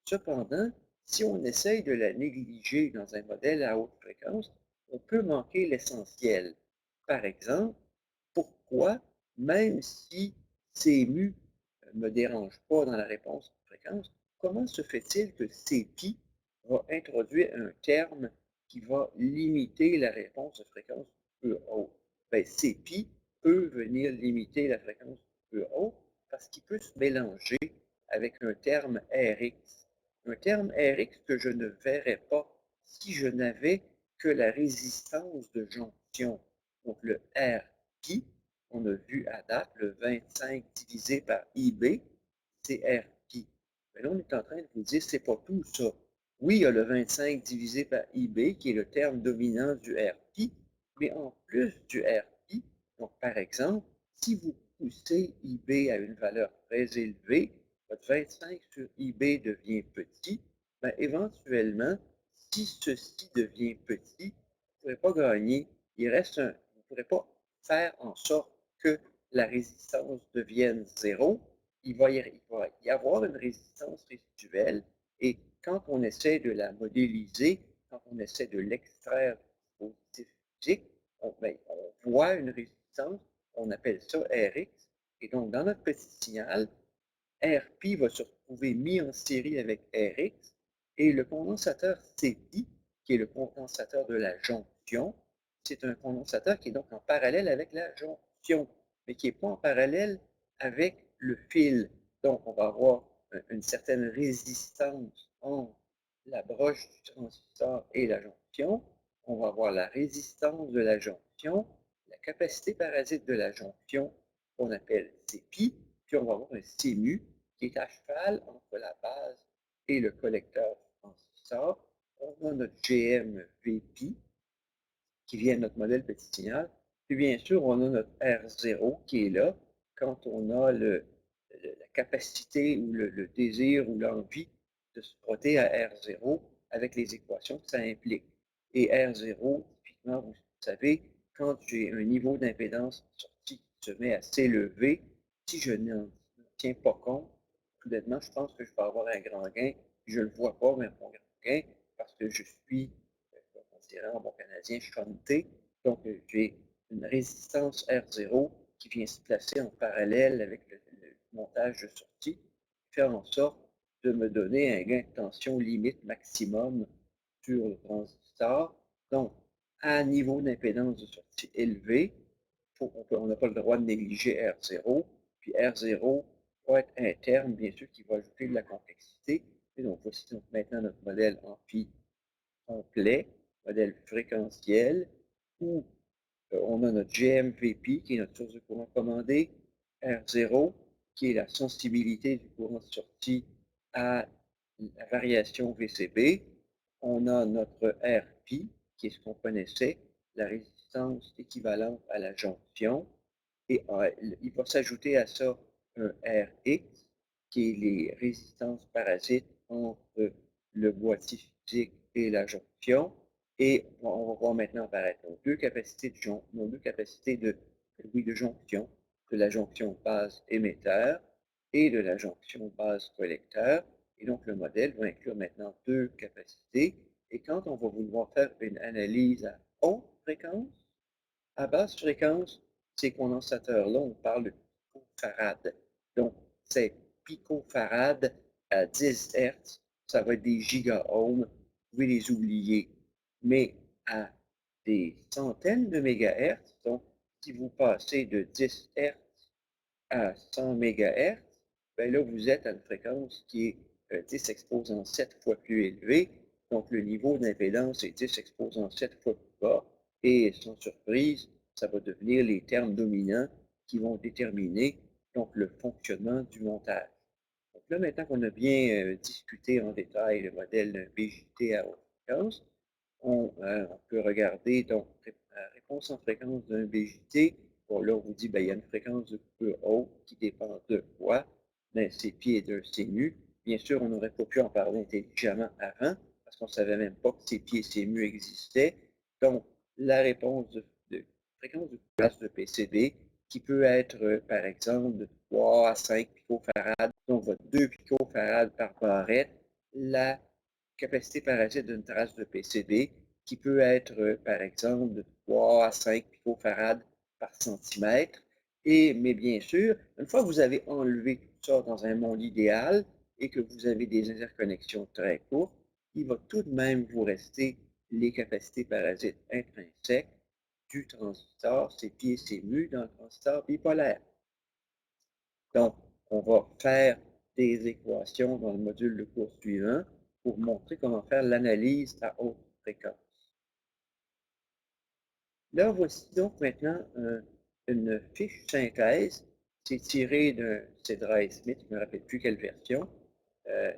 Cependant, si on essaye de la négliger dans un modèle à haute fréquence, on peut manquer l'essentiel. Par exemple, pourquoi, même si CMU ne me dérange pas dans la réponse de fréquence, comment se fait-il que CPI va introduire un terme qui va limiter la réponse de fréquence peu haute? Bien, CPI peut venir limiter la fréquence peu haute parce qu'il peut se mélanger avec un terme RX. Un terme RX que je ne verrais pas si je n'avais que la résistance de jonction. Donc le RI, on a vu à date, le 25 divisé par IB, c'est RI. Mais là, on est en train de vous dire, c'est pas tout ça. Oui, il y a le 25 divisé par IB, qui est le terme dominant du RI, mais en plus du RI, donc par exemple, si vous poussez IB à une valeur très élevée, votre 25 sur IB devient petit, ben, éventuellement, si ceci devient petit, vous ne pourrez pas gagner. Vous ne pourrez pas faire en sorte que la résistance devienne zéro. Il va y avoir une résistance résiduelle et quand on essaie de la modéliser, quand on essaie de l'extraire du dispositif physique, on voit une résistance, on appelle ça Rx. Et donc, dans notre petit signal, Rp va se retrouver mis en série avec Rx et le condensateur Cp, qui est le condensateur de la jonction, c'est un condensateur qui est donc en parallèle avec la jonction, mais qui n'est pas en parallèle avec le fil. Donc, on va avoir une certaine résistance entre la broche du transistor et la jonction. On va avoir la résistance de la jonction, la capacité parasite de la jonction, qu'on appelle Cpi, puis on va avoir un Cmu, qui est à cheval entre la base et le collecteur transistor. On a notre GM-VP qui vient de notre modèle petit signal. Puis bien sûr, on a notre R0 qui est là quand on a la capacité ou le désir ou l'envie de se frotter à R0 avec les équations que ça implique. Et R0, typiquement, vous savez, quand j'ai un niveau d'impédance sortie qui se met à s'élever, si je n'en tiens pas compte, tout bêtement, je pense que je vais avoir un grand gain. Je ne le vois pas, mais mon grand gain, parce que je suis, on dirait en bon canadien, shunté. Donc, j'ai une résistance R0 qui vient se placer en parallèle avec le montage de sortie, faire en sorte de me donner un gain de tension limite maximum sur le transistor. Donc, à un niveau d'impédance de sortie élevé, on n'a pas le droit de négliger R0. Puis R0 va être un terme, bien sûr, qui va ajouter de la complexité. Et donc, voici donc maintenant notre modèle amphi complet, modèle fréquentiel, où on a notre GMVP, qui est notre source de courant commandé, R0, qui est la sensibilité du courant de sortie à la variation VCB. On a notre RP, qui est ce qu'on connaissait, la résistance équivalente à la jonction. Et il va s'ajouter à ça un Rx, qui est les résistances parasites entre le boîtier physique et la jonction. Et on va voir maintenant apparaître nos deux capacités de jonction, de la jonction base émetteur et de la jonction base collecteur. Et donc, le modèle va inclure maintenant deux capacités. Et quand on va vouloir faire une analyse à haute fréquence, à basse fréquence, ces condensateurs-là, on parle de picofarad. Donc, c'est picofarad à 10 Hz, ça va être des gigaohms, vous pouvez les oublier. Mais à des centaines de mégahertz, donc si vous passez de 10 Hz à 100 mégahertz, ben là, vous êtes à une fréquence qui est 10 exposant 7 fois plus élevée. Donc, le niveau d'impédance est 10 exposant 7 fois plus bas. Et sans surprise, ça va devenir les termes dominants qui vont déterminer donc, le fonctionnement du montage. Donc là, maintenant qu'on a bien discuté en détail le modèle d'un BJT à haute fréquence, on peut regarder donc la réponse en fréquence d'un BJT. Bon, là, on vous dit, ben, il y a une fréquence de coupure haute qui dépend de quoi? D'un CP et d'un CMU. Bien sûr, on n'aurait pas pu en parler intelligemment avant, parce qu'on ne savait même pas que CP et CMU existaient. Donc, la réponse de fréquence de coupure de PCB, qui peut être, par exemple, de 3 à 5 picofarad, donc votre 2 picofarad par barrette, la capacité parasite d'une trace de PCB qui peut être, par exemple, de 3 à 5 picofarad par centimètre. Mais bien sûr, une fois que vous avez enlevé tout ça dans un monde idéal et que vous avez des interconnexions très courtes, il va tout de même vous rester les capacités parasites intrinsèques du transistor, ses pieds, ses mu dans le transistor bipolaire. Donc, on va faire des équations dans le module de cours suivant pour montrer comment faire l'analyse à haute fréquence. Là, voici donc maintenant une fiche synthèse. C'est tiré d'un Cedra et Smith, je ne me rappelle plus quelle version. Euh,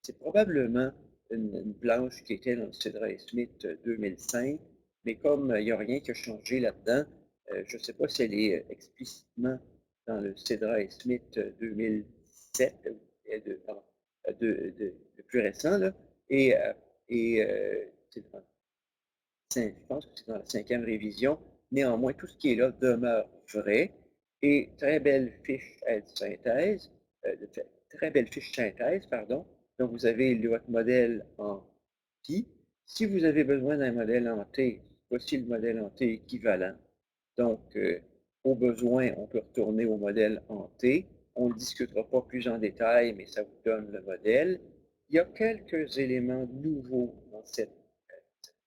c'est probablement une planche qui était dans le Cedra et Smith 2005, mais comme il n'y a rien qui a changé là-dedans, je ne sais pas si elle est explicitement dans le Cedra et Smith 2007, le plus récent, là, et, je pense que c'est dans la 5e révision. Néanmoins, tout ce qui est là demeure vrai. Et très belle fiche de synthèse, très belle fiche synthèse, pardon. Donc, vous avez votre modèle en pi. Si vous avez besoin d'un modèle en T, voici le modèle en T équivalent. Donc, au besoin, on peut retourner au modèle en T. On ne le discutera pas plus en détail, mais ça vous donne le modèle. Il y a quelques éléments nouveaux dans cette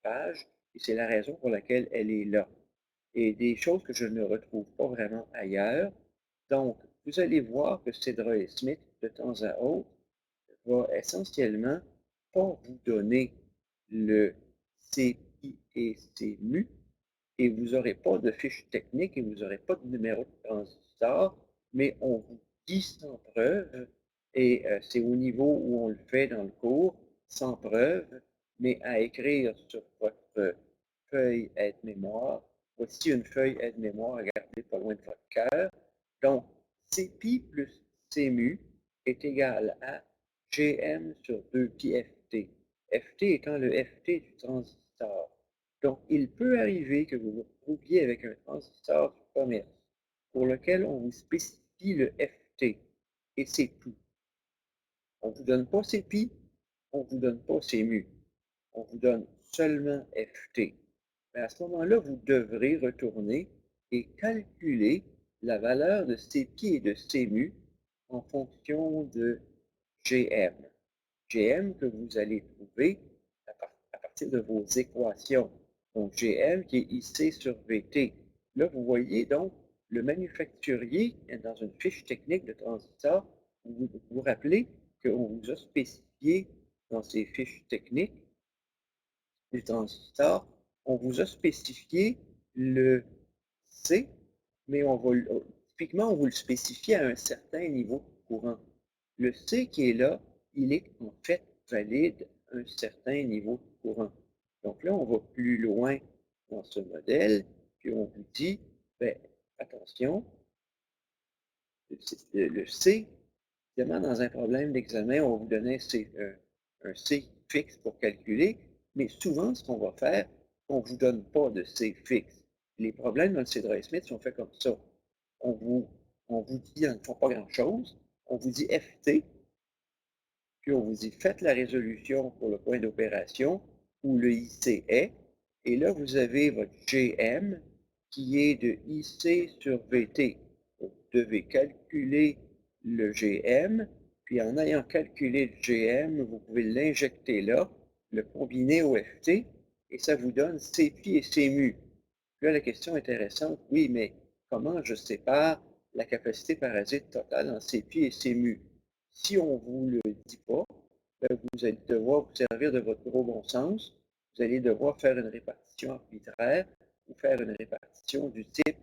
page, et c'est la raison pour laquelle elle est là. Et des choses que je ne retrouve pas vraiment ailleurs. Donc, vous allez voir que Cedra et Smith, de temps à autre, va essentiellement pas vous donner le CI et CMU, et vous n'aurez pas de fiche technique et vous n'aurez pas de numéro de transistor, mais on vous dit sans preuve, et c'est au niveau où on le fait dans le cours, sans preuve, mais à écrire sur votre feuille aide-mémoire. Voici une feuille aide-mémoire, regardez pas loin de votre cœur. Donc, CPI plus CMU est égal à GM sur 2pi FT. FT étant le FT du transistor. Donc, il peut arriver que vous vous retrouviez avec un transistor du commerce pour lequel on vous spécifie le FT, et c'est tout. On ne vous donne pas CPI, on ne vous donne pas CMU. On vous donne seulement FT. Mais à ce moment-là, vous devrez retourner et calculer la valeur de CPI et de CMU en fonction de GM. GM que vous allez trouver à partir de vos équations. Donc, GM qui est IC sur VT. Là, vous voyez donc le manufacturier dans une fiche technique de transistor. Vous vous rappelez qu'on vous a spécifié dans ces fiches techniques du transistor, on vous a spécifié le C, mais typiquement, on vous le spécifie à un certain niveau de courant. Le C qui est là, il est en fait valide à un certain niveau de courant. Donc là, on va plus loin dans ce modèle, puis on vous dit, ben, attention, le C, évidemment, dans un problème d'examen, on va vous donner un C fixe pour calculer, mais souvent, ce qu'on va faire, on ne vous donne pas de C fixe. Les problèmes dans le Cedra et Smith sont faits comme ça. On vous, on vous dit, ils ne font pas grand-chose, on vous dit FT, puis on vous dit faites la résolution pour le point d'opération où le IC est, et là, vous avez votre GM qui est de IC sur VT. Donc, vous devez calculer le GM, puis en ayant calculé le GM, vous pouvez l'injecter là, le combiner au FT, et ça vous donne CPI et CMU. Là, la question intéressante, oui, mais comment je sépare la capacité parasite totale en CPI et CMU? Si on ne vous le dit pas, vous allez devoir vous servir de votre gros bon sens. Vous allez devoir faire une répartition arbitraire ou faire une répartition du type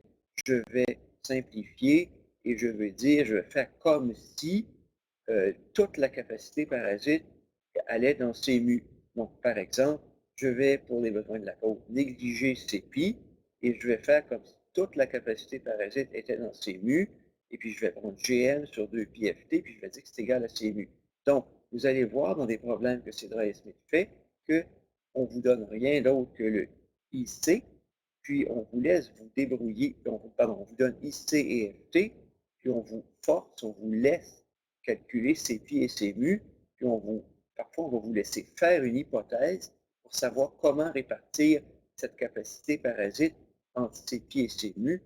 je vais simplifier et je vais dire, je vais faire comme si toute la capacité parasite allait dans CMU. Donc, par exemple, je vais, pour les besoins de la cause, négliger CPI et je vais faire comme si toute la capacité parasite était dans CMU, et puis je vais prendre GM sur 2pi-FT, puis je vais dire que c'est égal à CMU. Donc, vous allez voir dans des problèmes que Cedra et Smith fait qu'on ne vous donne rien d'autre que le IC, puis on vous laisse vous débrouiller, pardon, on vous donne IC et FT, puis on vous force, on vous laisse calculer CPI et CMU, puis parfois on va vous laisser faire une hypothèse pour savoir comment répartir cette capacité parasite entre CPI et CMU.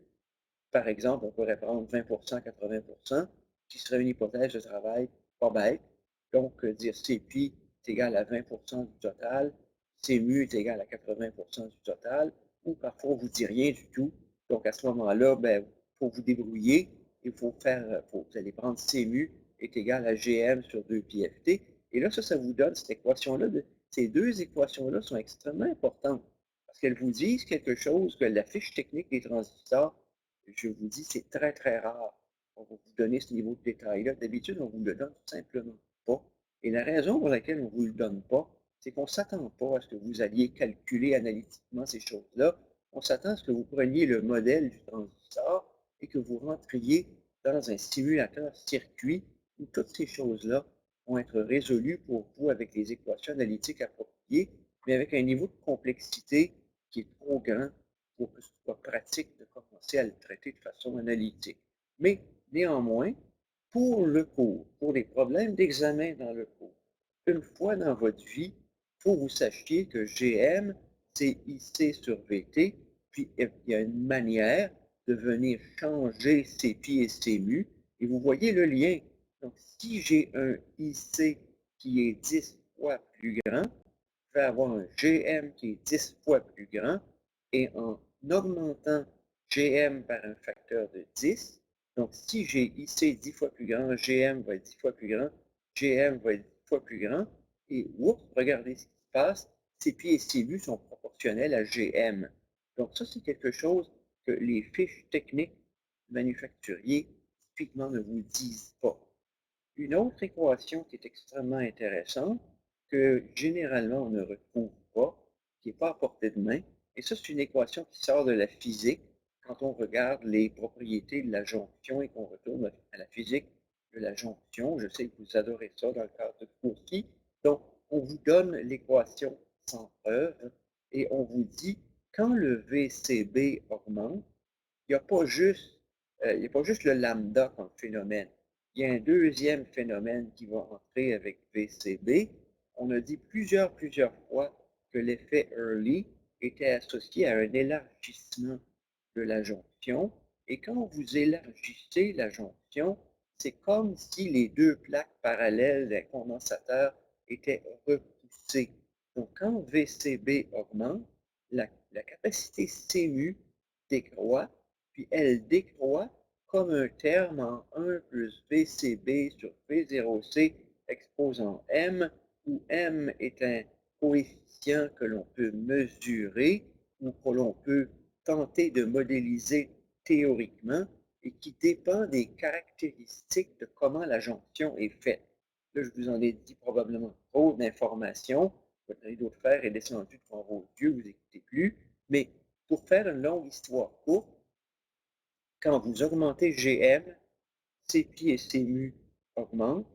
Par exemple, on pourrait prendre 20%, 80%, qui serait une hypothèse de travail pas bête. Donc, dire CPI est égal à 20% du total, CMU est égal à 80% du total, ou parfois on ne vous dit rien du tout. Donc, à ce moment-là, il faut vous débrouiller. Il faut faire, vous allez prendre CMU est égal à GM sur 2pi-FT. Et là, ça vous donne cette équation-là. Ces deux équations-là sont extrêmement importantes parce qu'elles vous disent quelque chose que la fiche technique des transistors, je vous dis, c'est très, très rare. On va vous donner ce niveau de détail-là. D'habitude, on ne vous le donne tout simplement pas. Et la raison pour laquelle on ne vous le donne pas, c'est qu'on ne s'attend pas à ce que vous alliez calculer analytiquement ces choses-là. On s'attend à ce que vous preniez le modèle du transistor et que vous rentriez dans un simulateur circuit où toutes ces choses-là vont être résolues pour vous avec les équations analytiques appropriées, mais avec un niveau de complexité qui est trop grand pour que ce soit pratique de commencer à le traiter de façon analytique. Mais néanmoins, pour le cours, pour les problèmes d'examen dans le cours, une fois dans votre vie, il faut que vous sachiez que GM, c'est IC sur VT, Puis, il y a une manière de venir changer CPI et CMU. Et vous voyez le lien. Donc, si j'ai un IC qui est 10 fois plus grand, je vais avoir un GM qui est 10 fois plus grand. Et en augmentant GM par un facteur de 10, donc si j'ai IC 10 fois plus grand, GM va être 10 fois plus grand, GM va être 10 fois plus grand, et oups, regardez ce qui se passe, CPI et CMU sont proportionnels à GM. Donc ça, c'est quelque chose que les fiches techniques manufacturiers typiquement ne vous disent pas. Une autre équation qui est extrêmement intéressante, que généralement on ne retrouve pas, qui n'est pas à portée de main, et ça c'est une équation qui sort de la physique quand on regarde les propriétés de la jonction et qu'on retourne à la physique de la jonction. Je sais que vous adorez ça dans le cadre de Cauchy. Donc, on vous donne l'équation sans preuve et on vous dit quand le VCB augmente, il n'y a pas juste le lambda comme phénomène. Il y a un deuxième phénomène qui va entrer avec VCB. On a dit plusieurs fois que l'effet Early était associé à un élargissement de la jonction. Et quand vous élargissez la jonction, c'est comme si les deux plaques parallèles d'un condensateur étaient repoussées. Donc, quand VCB augmente, la capacité CMU décroît, puis elle décroît comme un terme en 1 plus VCB sur V0C exposant M, où M est un coefficient que l'on peut mesurer ou que l'on peut tenter de modéliser théoriquement et qui dépend des caractéristiques de comment la jonction est faite. Là, je vous en ai dit probablement trop d'informations. Votre rideau de fer est descendu devant vos yeux, vous n'écoutez plus. Mais pour faire une longue histoire courte, quand vous augmentez GM, CPI et CMU augmentent.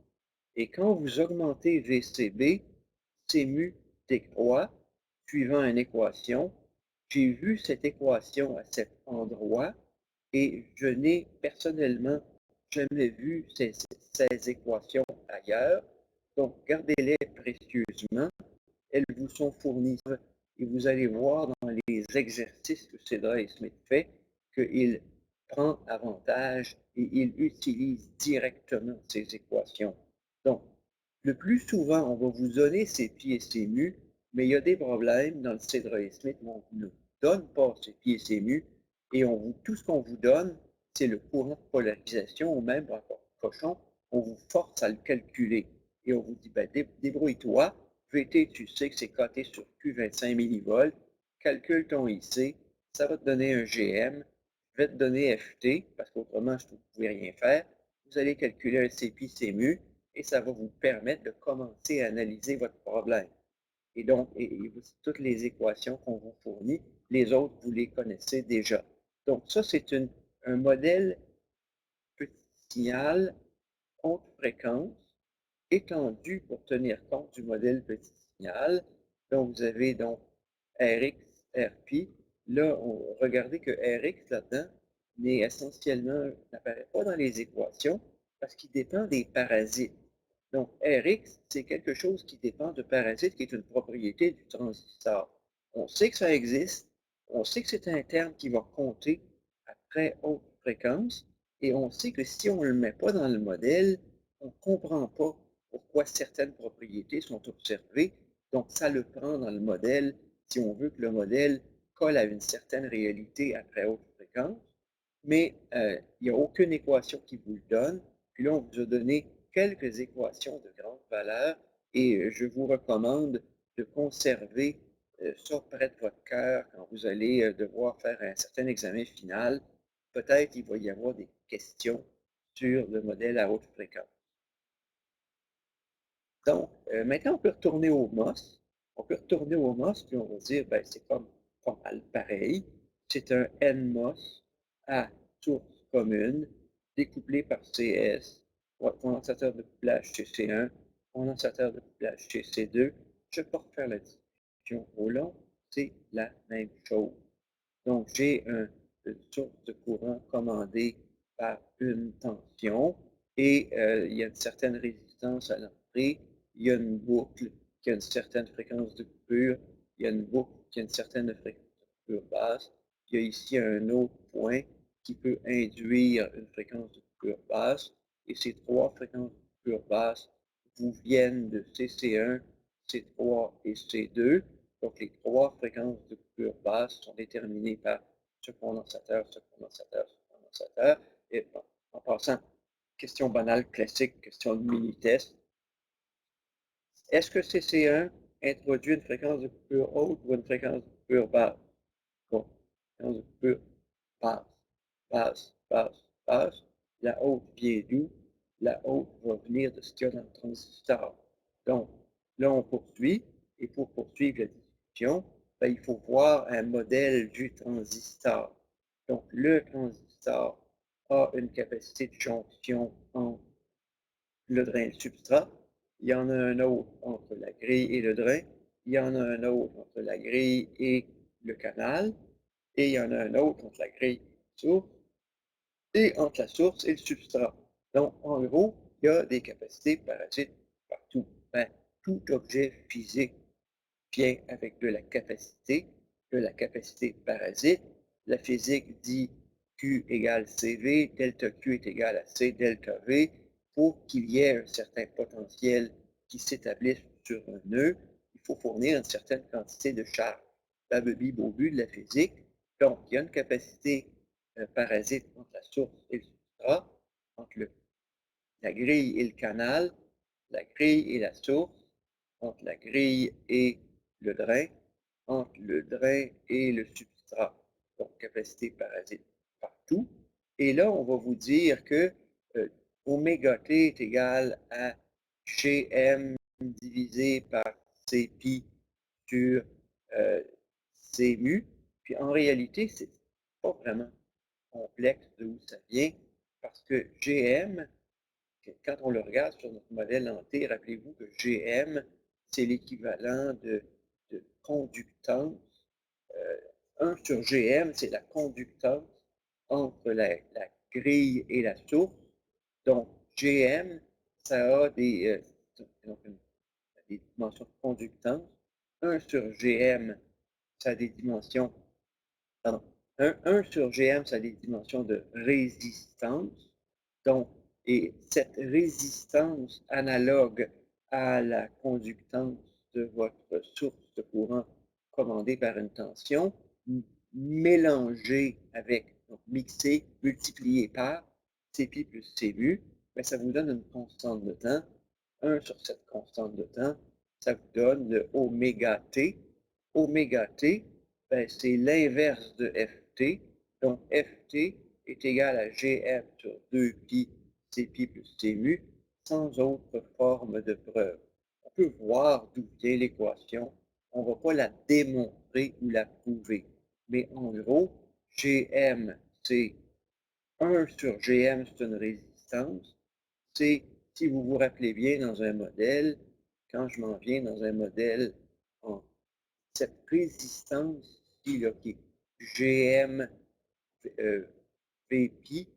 Et quand vous augmentez VCB, CMU décroît, suivant une équation. J'ai vu cette équation à cet endroit et je n'ai personnellement jamais vu ces équations ailleurs. Donc, gardez-les précieusement. Elles vous sont fournies et vous allez voir dans les exercices que Cedra et Smith fait qu'il prend avantage et il utilise directement ces équations. Donc, le plus souvent, on va vous donner ces pieds et ces mu, mais il y a des problèmes dans le Cedra et Smith où on ne donne pas ces pieds et ces mu et tout ce qu'on vous donne, c'est le courant de polarisation ou même, encore cochon, on vous force à le calculer et on vous dit, ben, débrouille-toi, VT, tu sais que c'est coté sur Q 25 millivolts, calcule ton IC, ça va te donner un GM, je vais te donner FT, parce qu'autrement, vous ne pouvez rien faire. Vous allez calculer un CPI, CMU, et ça va vous permettre de commencer à analyser votre problème. Et donc, voici toutes les équations qu'on vous fournit. Les autres, vous les connaissez déjà. Donc, ça, c'est un modèle petit signal haute fréquence étendu pour tenir compte du modèle petit signal. Donc, vous avez donc Rx, Rp. Là, regardez que Rx là-dedans n'apparaît pas dans les équations parce qu'il dépend des parasites. Donc, Rx, c'est quelque chose qui dépend de parasites, qui est une propriété du transistor. On sait que ça existe, on sait que c'est un terme qui va compter à très haute fréquence, et on sait que si on ne le met pas dans le modèle, on ne comprend pas pourquoi certaines propriétés sont observées. Donc, ça le prend dans le modèle si on veut que le modèle colle à une certaine réalité à très haute fréquence. Mais il n'y a aucune équation qui vous le donne. Puis là, on vous a donné quelques équations de grande valeur et je vous recommande de conserver ça près de votre cœur quand vous allez devoir faire un certain examen final. Peut-être il va y avoir des questions sur le modèle à haute fréquence. Donc, maintenant, on peut retourner au MOS. On peut retourner au MOS, puis on va dire, ben, c'est comme pas mal pareil. C'est un NMOS à source commune, découplé par CS, condensateur de couplage chez C1, condensateur de couplage chez C2. Je ne vais pas refaire la discussion au long, c'est la même chose. Donc, j'ai une source de courant commandée par une tension et il y a une certaine résistance à l'entrée. Il y a une boucle qui a une certaine fréquence de coupure. Il y a une boucle qui a une certaine fréquence de coupure basse. il y a ici un autre point qui peut induire une fréquence de coupure basse. Et ces trois fréquences de coupure basse vous viennent de CC1, C3 et C2. Donc, les trois fréquences de coupure basse sont déterminées par ce condensateur, ce condensateur, ce condensateur. Et en passant, question banale, classique, question de mini-test. Est-ce que CC1 introduit une fréquence de coupure haute ou une fréquence de coupure basse? Bon, fréquence de coupure basse, basse, basse, basse. La haute vient d'où? La haute va venir de ce qu'il y a dans le transistor. Donc, là, on poursuit. Et pour poursuivre la discussion, ben, il faut voir un modèle du transistor. Donc, le transistor a une capacité de jonction entre le drain et le substrat. Il y en a un autre entre la grille et le drain. Il y en a un autre entre la grille et le canal. Et il y en a un autre entre la grille et la source. Et entre la source et le substrat. Donc, en gros, il y a des capacités parasites partout. Ben, tout objet physique vient avec de la capacité parasite. La physique dit Q égale CV, delta Q est égal à C delta V. Pour qu'il y ait un certain potentiel qui s'établisse sur un nœud, il faut fournir une certaine quantité de charge. Babebi bobu de la physique. Donc, il y a une capacité parasite entre la source et le substrat, entre la grille et le canal, la grille et la source, entre la grille et le drain, entre le drain et le substrat. Donc, capacité parasite partout. Et là, on va vous dire que oméga t est égal à Gm divisé par Cpi sur Cmu. Puis en réalité, c'est pas vraiment complexe d'où ça vient, parce que Gm, quand on le regarde sur notre modèle en T, rappelez-vous que Gm, c'est l'équivalent de conductance. 1 sur Gm, c'est la conductance entre la grille et la source. Donc, Gm, ça a des dimensions de conductance. 1 sur Gm, ça a des dimensions, pardon, 1 sur Gm, ça a des dimensions de résistance. Donc, et cette résistance analogue à la conductance de votre source de courant commandée par une tension, mélangée avec, donc mixée, multipliée par Cpi plus Cmu, ben ça vous donne une constante de temps. 1 sur cette constante de temps, ça vous donne le oméga t. Oméga t, ben, c'est l'inverse de ft. Donc, ft est égal à Gm sur 2pi Cpi plus Cmu, sans autre forme de preuve. On peut voir d'où vient l'équation. On ne va pas la démontrer ou la prouver. Mais en gros, Gm, c'est 1 sur Gm, c'est une résistance. C'est, si vous vous rappelez bien, dans un modèle, quand je m'en viens dans un modèle, en cette résistance ici, là, qui est Gm Vpi,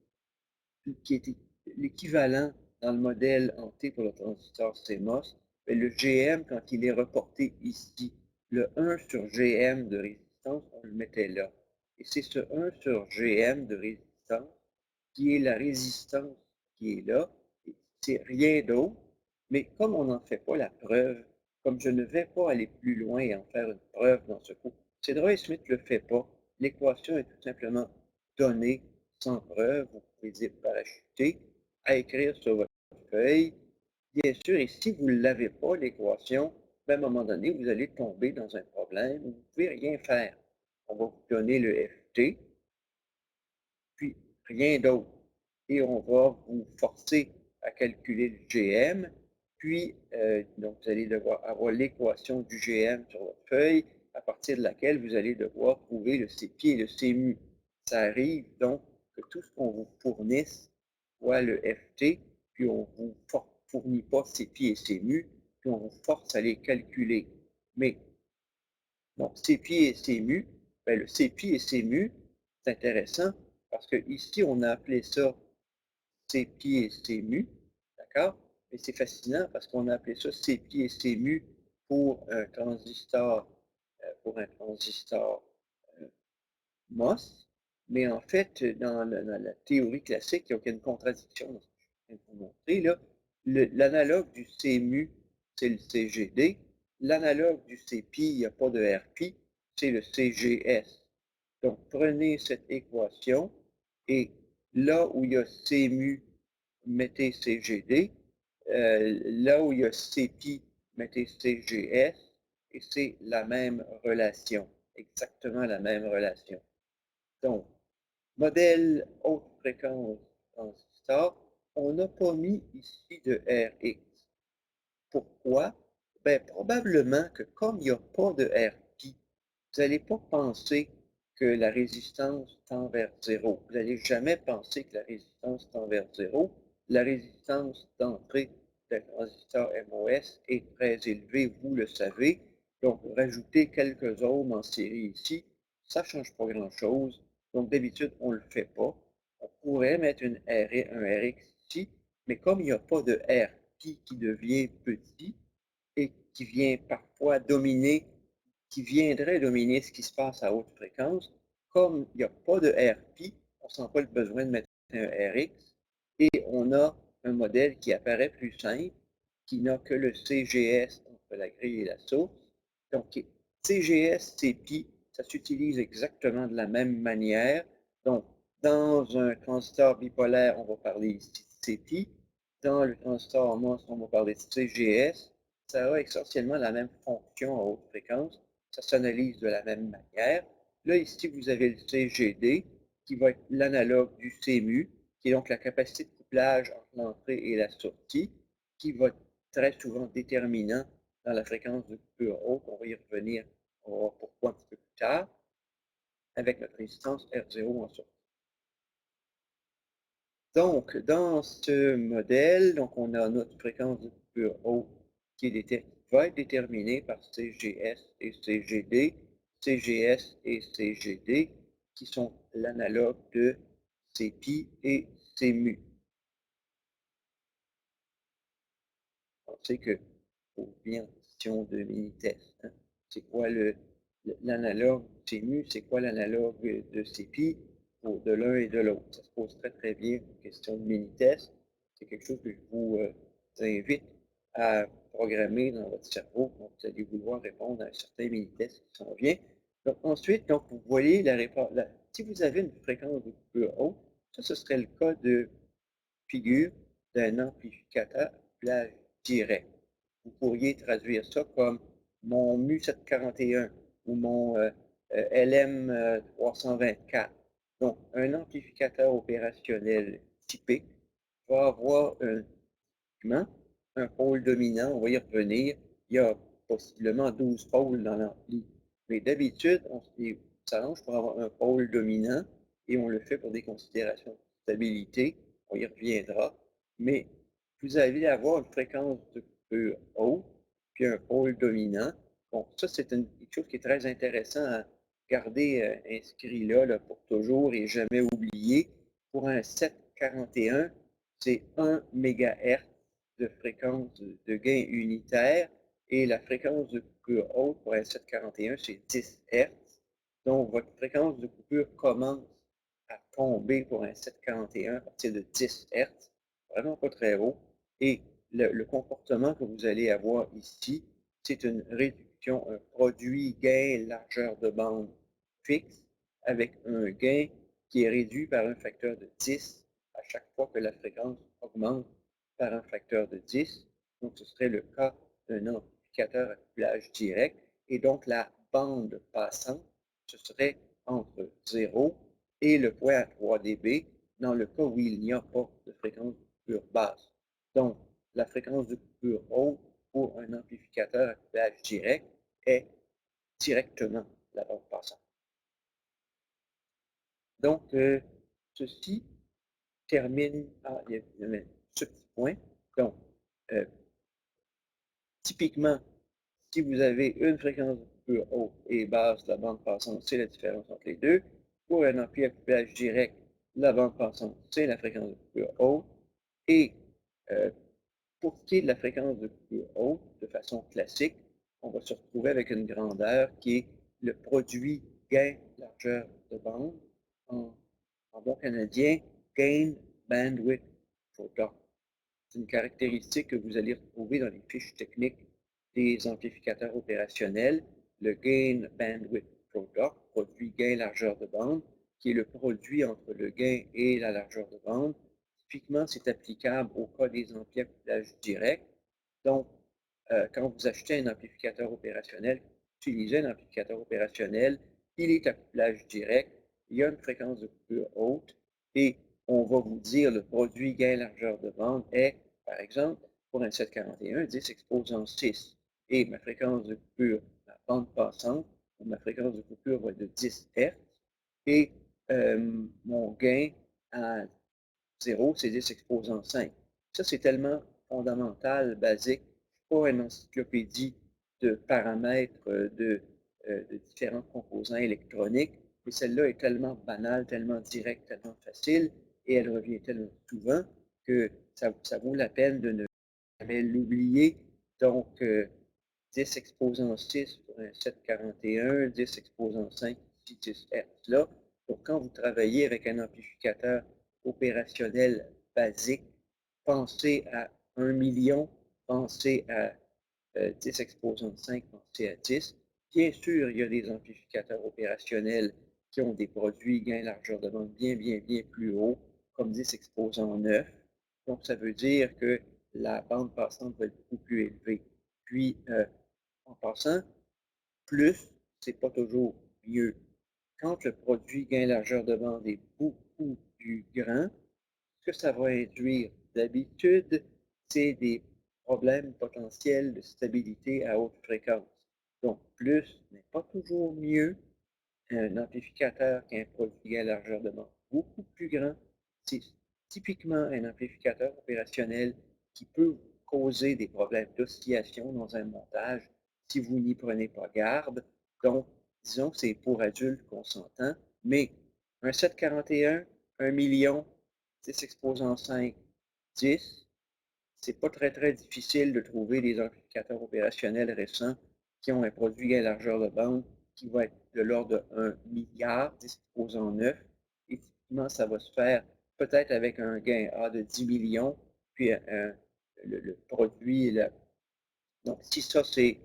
qui est l'équivalent dans le modèle en T pour le transistor CMOS, mais le Gm, quand il est reporté ici, le 1 sur Gm de résistance, on le mettait là. Et c'est ce 1 sur Gm de résistance qui est la résistance qui est là. C'est rien d'autre. Mais comme on n'en fait pas la preuve, comme je ne vais pas aller plus loin et en faire une preuve dans ce cours, Cedra et Smith ne le fait pas. L'équation est tout simplement donnée sans preuve. Vous pouvez dire parachuter, à écrire sur votre feuille. Bien sûr, et si vous ne l'avez pas, l'équation, ben, à un moment donné, vous allez tomber dans un problème où vous ne pouvez rien faire. On va vous donner le FT, puis rien d'autre. Et on va vous forcer à calculer le GM, puis donc vous allez devoir avoir l'équation du GM sur votre feuille, à partir de laquelle vous allez devoir trouver le CPI et le CMU. Ça arrive donc que tout ce qu'on vous fournisse soit le FT, puis on ne vous fournit pas CPI et CMU, puis on vous force à les calculer. Mais donc, CPI et CMU, ben, le CPI et CMU, c'est intéressant parce que ici, on a appelé ça CPI et CMU, d'accord? Mais c'est fascinant parce qu'on a appelé ça CPI et CMU pour un transistor MOS, mais en fait, dans la théorie classique, il y a aucune contradiction dans ce que je viens de vous montrer là. L'analogue du CMU, c'est le CGD. L'analogue du CPI, il n'y a pas de RP, c'est le CGS. Donc, prenez cette équation et là où il y a CMU, mettez CGD. Là où il y a CPI, mettez CGS. Et c'est la même relation, exactement la même relation. Donc, modèle haute fréquence transistor, on n'a pas mis ici de Rx. Pourquoi? Ben, probablement que comme il n'y a pas de Rp, vous n'allez pas penser que la résistance tend vers zéro. Vous n'allez jamais penser que la résistance tend vers zéro. La résistance d'entrée d'un transistor MOS est très élevée, vous le savez. Donc, rajouter quelques ohms en série ici, ça ne change pas grand-chose. Donc, d'habitude, on ne le fait pas. On pourrait mettre un Rx ici, mais comme il n'y a pas de Rp qui devient petit et qui vient parfois dominer, qui viendrait dominer ce qui se passe à haute fréquence, comme il n'y a pas de Rp, on ne sent pas le besoin de mettre un Rx et on a un modèle qui apparaît plus simple, qui n'a que le CGS entre la grille et la source. Donc, CGS, CPI, ça s'utilise exactement de la même manière. Donc, dans un transistor bipolaire, on va parler ici de CPI. Dans le transistor MOS, on va parler de CGS. Ça a essentiellement la même fonction à haute fréquence. Ça s'analyse de la même manière. Là, ici, vous avez le CGD, qui va être l'analogue du CMU, qui est donc la capacité de couplage entre l'entrée et la sortie, qui va être très souvent déterminant dans la fréquence de coupure haute. On va y revenir, on va voir pourquoi un petit peu plus tard, avec notre résistance R0 en sortie. Donc, dans ce modèle, donc on a notre fréquence de coupure haute qui va être déterminée par CGS et CGD, CGS et CGD, qui sont l'analogue de CPI et CMU. On sait que pour bien question de mini-test, hein, c'est quoi l'analogue CMU, c'est quoi l'analogue de CPI pour de l'un et de l'autre. Ça se pose très très bien pour question de mini-test. C'est quelque chose que je vous invite à programmer dans votre cerveau quand vous allez vouloir répondre à un certain mini-test qui s'en vient. Donc ensuite, donc, vous voyez la réponse. Si vous avez une fréquence de coupure haute, ça, ce serait le cas de figure d'un amplificateur à couplage direct. Vous pourriez traduire ça comme mon MU741 ou mon LM324. Donc, un amplificateur opérationnel typique va avoir un pôle dominant, on va y revenir. Il y a possiblement 12 pôles dans l'ampli. Mais d'habitude, on s'arrange pour avoir un pôle dominant et on le fait pour des considérations de stabilité. On y reviendra. Mais vous allez avoir une fréquence de coupure haute, puis un pôle dominant. Bon, ça, c'est quelque chose qui est très intéressant à garder inscrit là, pour toujours et jamais oublier. Pour un 741, c'est 1 MHz de fréquence de gain unitaire et la fréquence de coupure haute pour un 741, c'est 10 Hz. Donc, votre fréquence de coupure commence à tomber pour un 741 à partir de 10 Hz, vraiment pas très haut. Et le comportement que vous allez avoir ici, c'est une réduction, un produit gain largeur de bande fixe avec un gain qui est réduit par un facteur de 10 à chaque fois que la fréquence augmente par un facteur de 10. Donc, ce serait le cas d'un amplificateur à couplage direct. Et donc, la bande passante, ce serait entre 0 et le point à 3 dB dans le cas où il n'y a pas de fréquence de coupure basse. Donc, la fréquence de coupure haute pour un amplificateur à couplage direct est directement la bande passante. Donc, ceci termine il y a ce petit point. Donc, typiquement, si vous avez une fréquence de coupure haute et basse, la bande passante, c'est la différence entre les deux. Pour un ampli à couplage direct, la bande passante, c'est la fréquence de coupure haute. Et pour ce qui est de la fréquence de coupure haute, de façon classique, on va se retrouver avec une grandeur qui est le produit gain largeur de bande, en bon canadien, Gain Bandwidth Product. C'est une caractéristique que vous allez retrouver dans les fiches techniques des amplificateurs opérationnels, le Gain Bandwidth Product, produit gain largeur de bande, qui est le produit entre le gain et la largeur de bande. Typiquement, c'est applicable au cas des amplis à couplage direct. Donc, quand vous achetez un amplificateur opérationnel, utilisez un amplificateur opérationnel, il est à couplage direct, il y a une fréquence de coupure haute et on va vous dire le produit gain largeur de bande est, par exemple, pour un 741, 10 exposant 6. Et ma fréquence de coupure, ma bande passante, ma fréquence de coupure va être de 10 Hz. Et mon gain à 0, c'est 10 exposant 5. Ça, c'est tellement fondamental, basique. Je ne suis pas une encyclopédie de paramètres de différents composants électroniques, mais celle-là est tellement banale, tellement directe, tellement facile, et elle revient tellement souvent que ça vaut la peine de ne jamais l'oublier. Donc, 10 exposant 6 pour un 741, 10 exposant 5, 10 Hz là. Donc, quand vous travaillez avec un amplificateur opérationnel basique, pensez à 1 million, pensez à 10 exposant 5, pensez à 10. Bien sûr, il y a des amplificateurs opérationnels qui ont des produits gain largeur de bande bien plus hauts, comme 10 exposant 9. Donc, ça veut dire que la bande passante va être beaucoup plus élevée. Puis, en passant, plus, c'est pas toujours mieux. Quand le produit gain largeur de bande est beaucoup plus grand, ce que ça va induire d'habitude, c'est des problèmes potentiels de stabilité à haute fréquence. Donc, plus n'est pas toujours mieux. Un amplificateur qui a un produit gain largeur de bande beaucoup plus grand, c'est typiquement un amplificateur opérationnel qui peut causer des problèmes d'oscillation dans un montage si vous n'y prenez pas garde. Donc, disons que c'est pour adultes qu'on s'entend, mais un 741, 1 million, 10 exposant 5, 10, c'est pas très difficile de trouver des amplificateurs opérationnels récents qui ont un produit gain largeur de bande qui va être de l'ordre de 1 milliard, 10 exposant 9. Et typiquement, ça va se faire peut-être avec un gain A de 10 millions, puis le produit, donc si ça c'est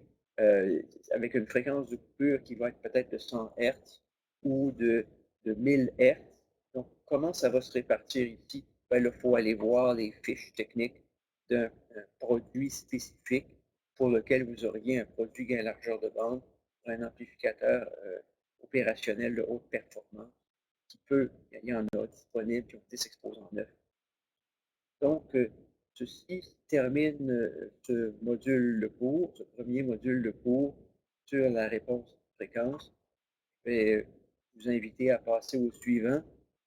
avec une fréquence de coupure qui va être peut-être de 100 Hz ou de 1000 Hz. Donc, comment ça va se répartir ici? Ben, il faut aller voir les fiches techniques d'un produit spécifique pour lequel vous auriez un produit gain largeur de bande pour un amplificateur opérationnel de haute performance qui peut, il y en a disponible qui ont été s'exposent en neuf. Donc, ceci termine ce module de cours, ce premier module de cours sur la réponse fréquence. Je vais vous inviter à passer au suivant,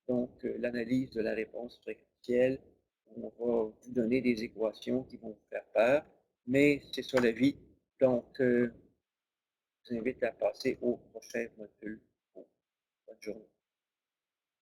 donc l'analyse de la réponse fréquentielle. On va vous donner des équations qui vont vous faire peur, mais c'est ça la vie. Donc, je vous invite à passer au prochain module. Bonne journée.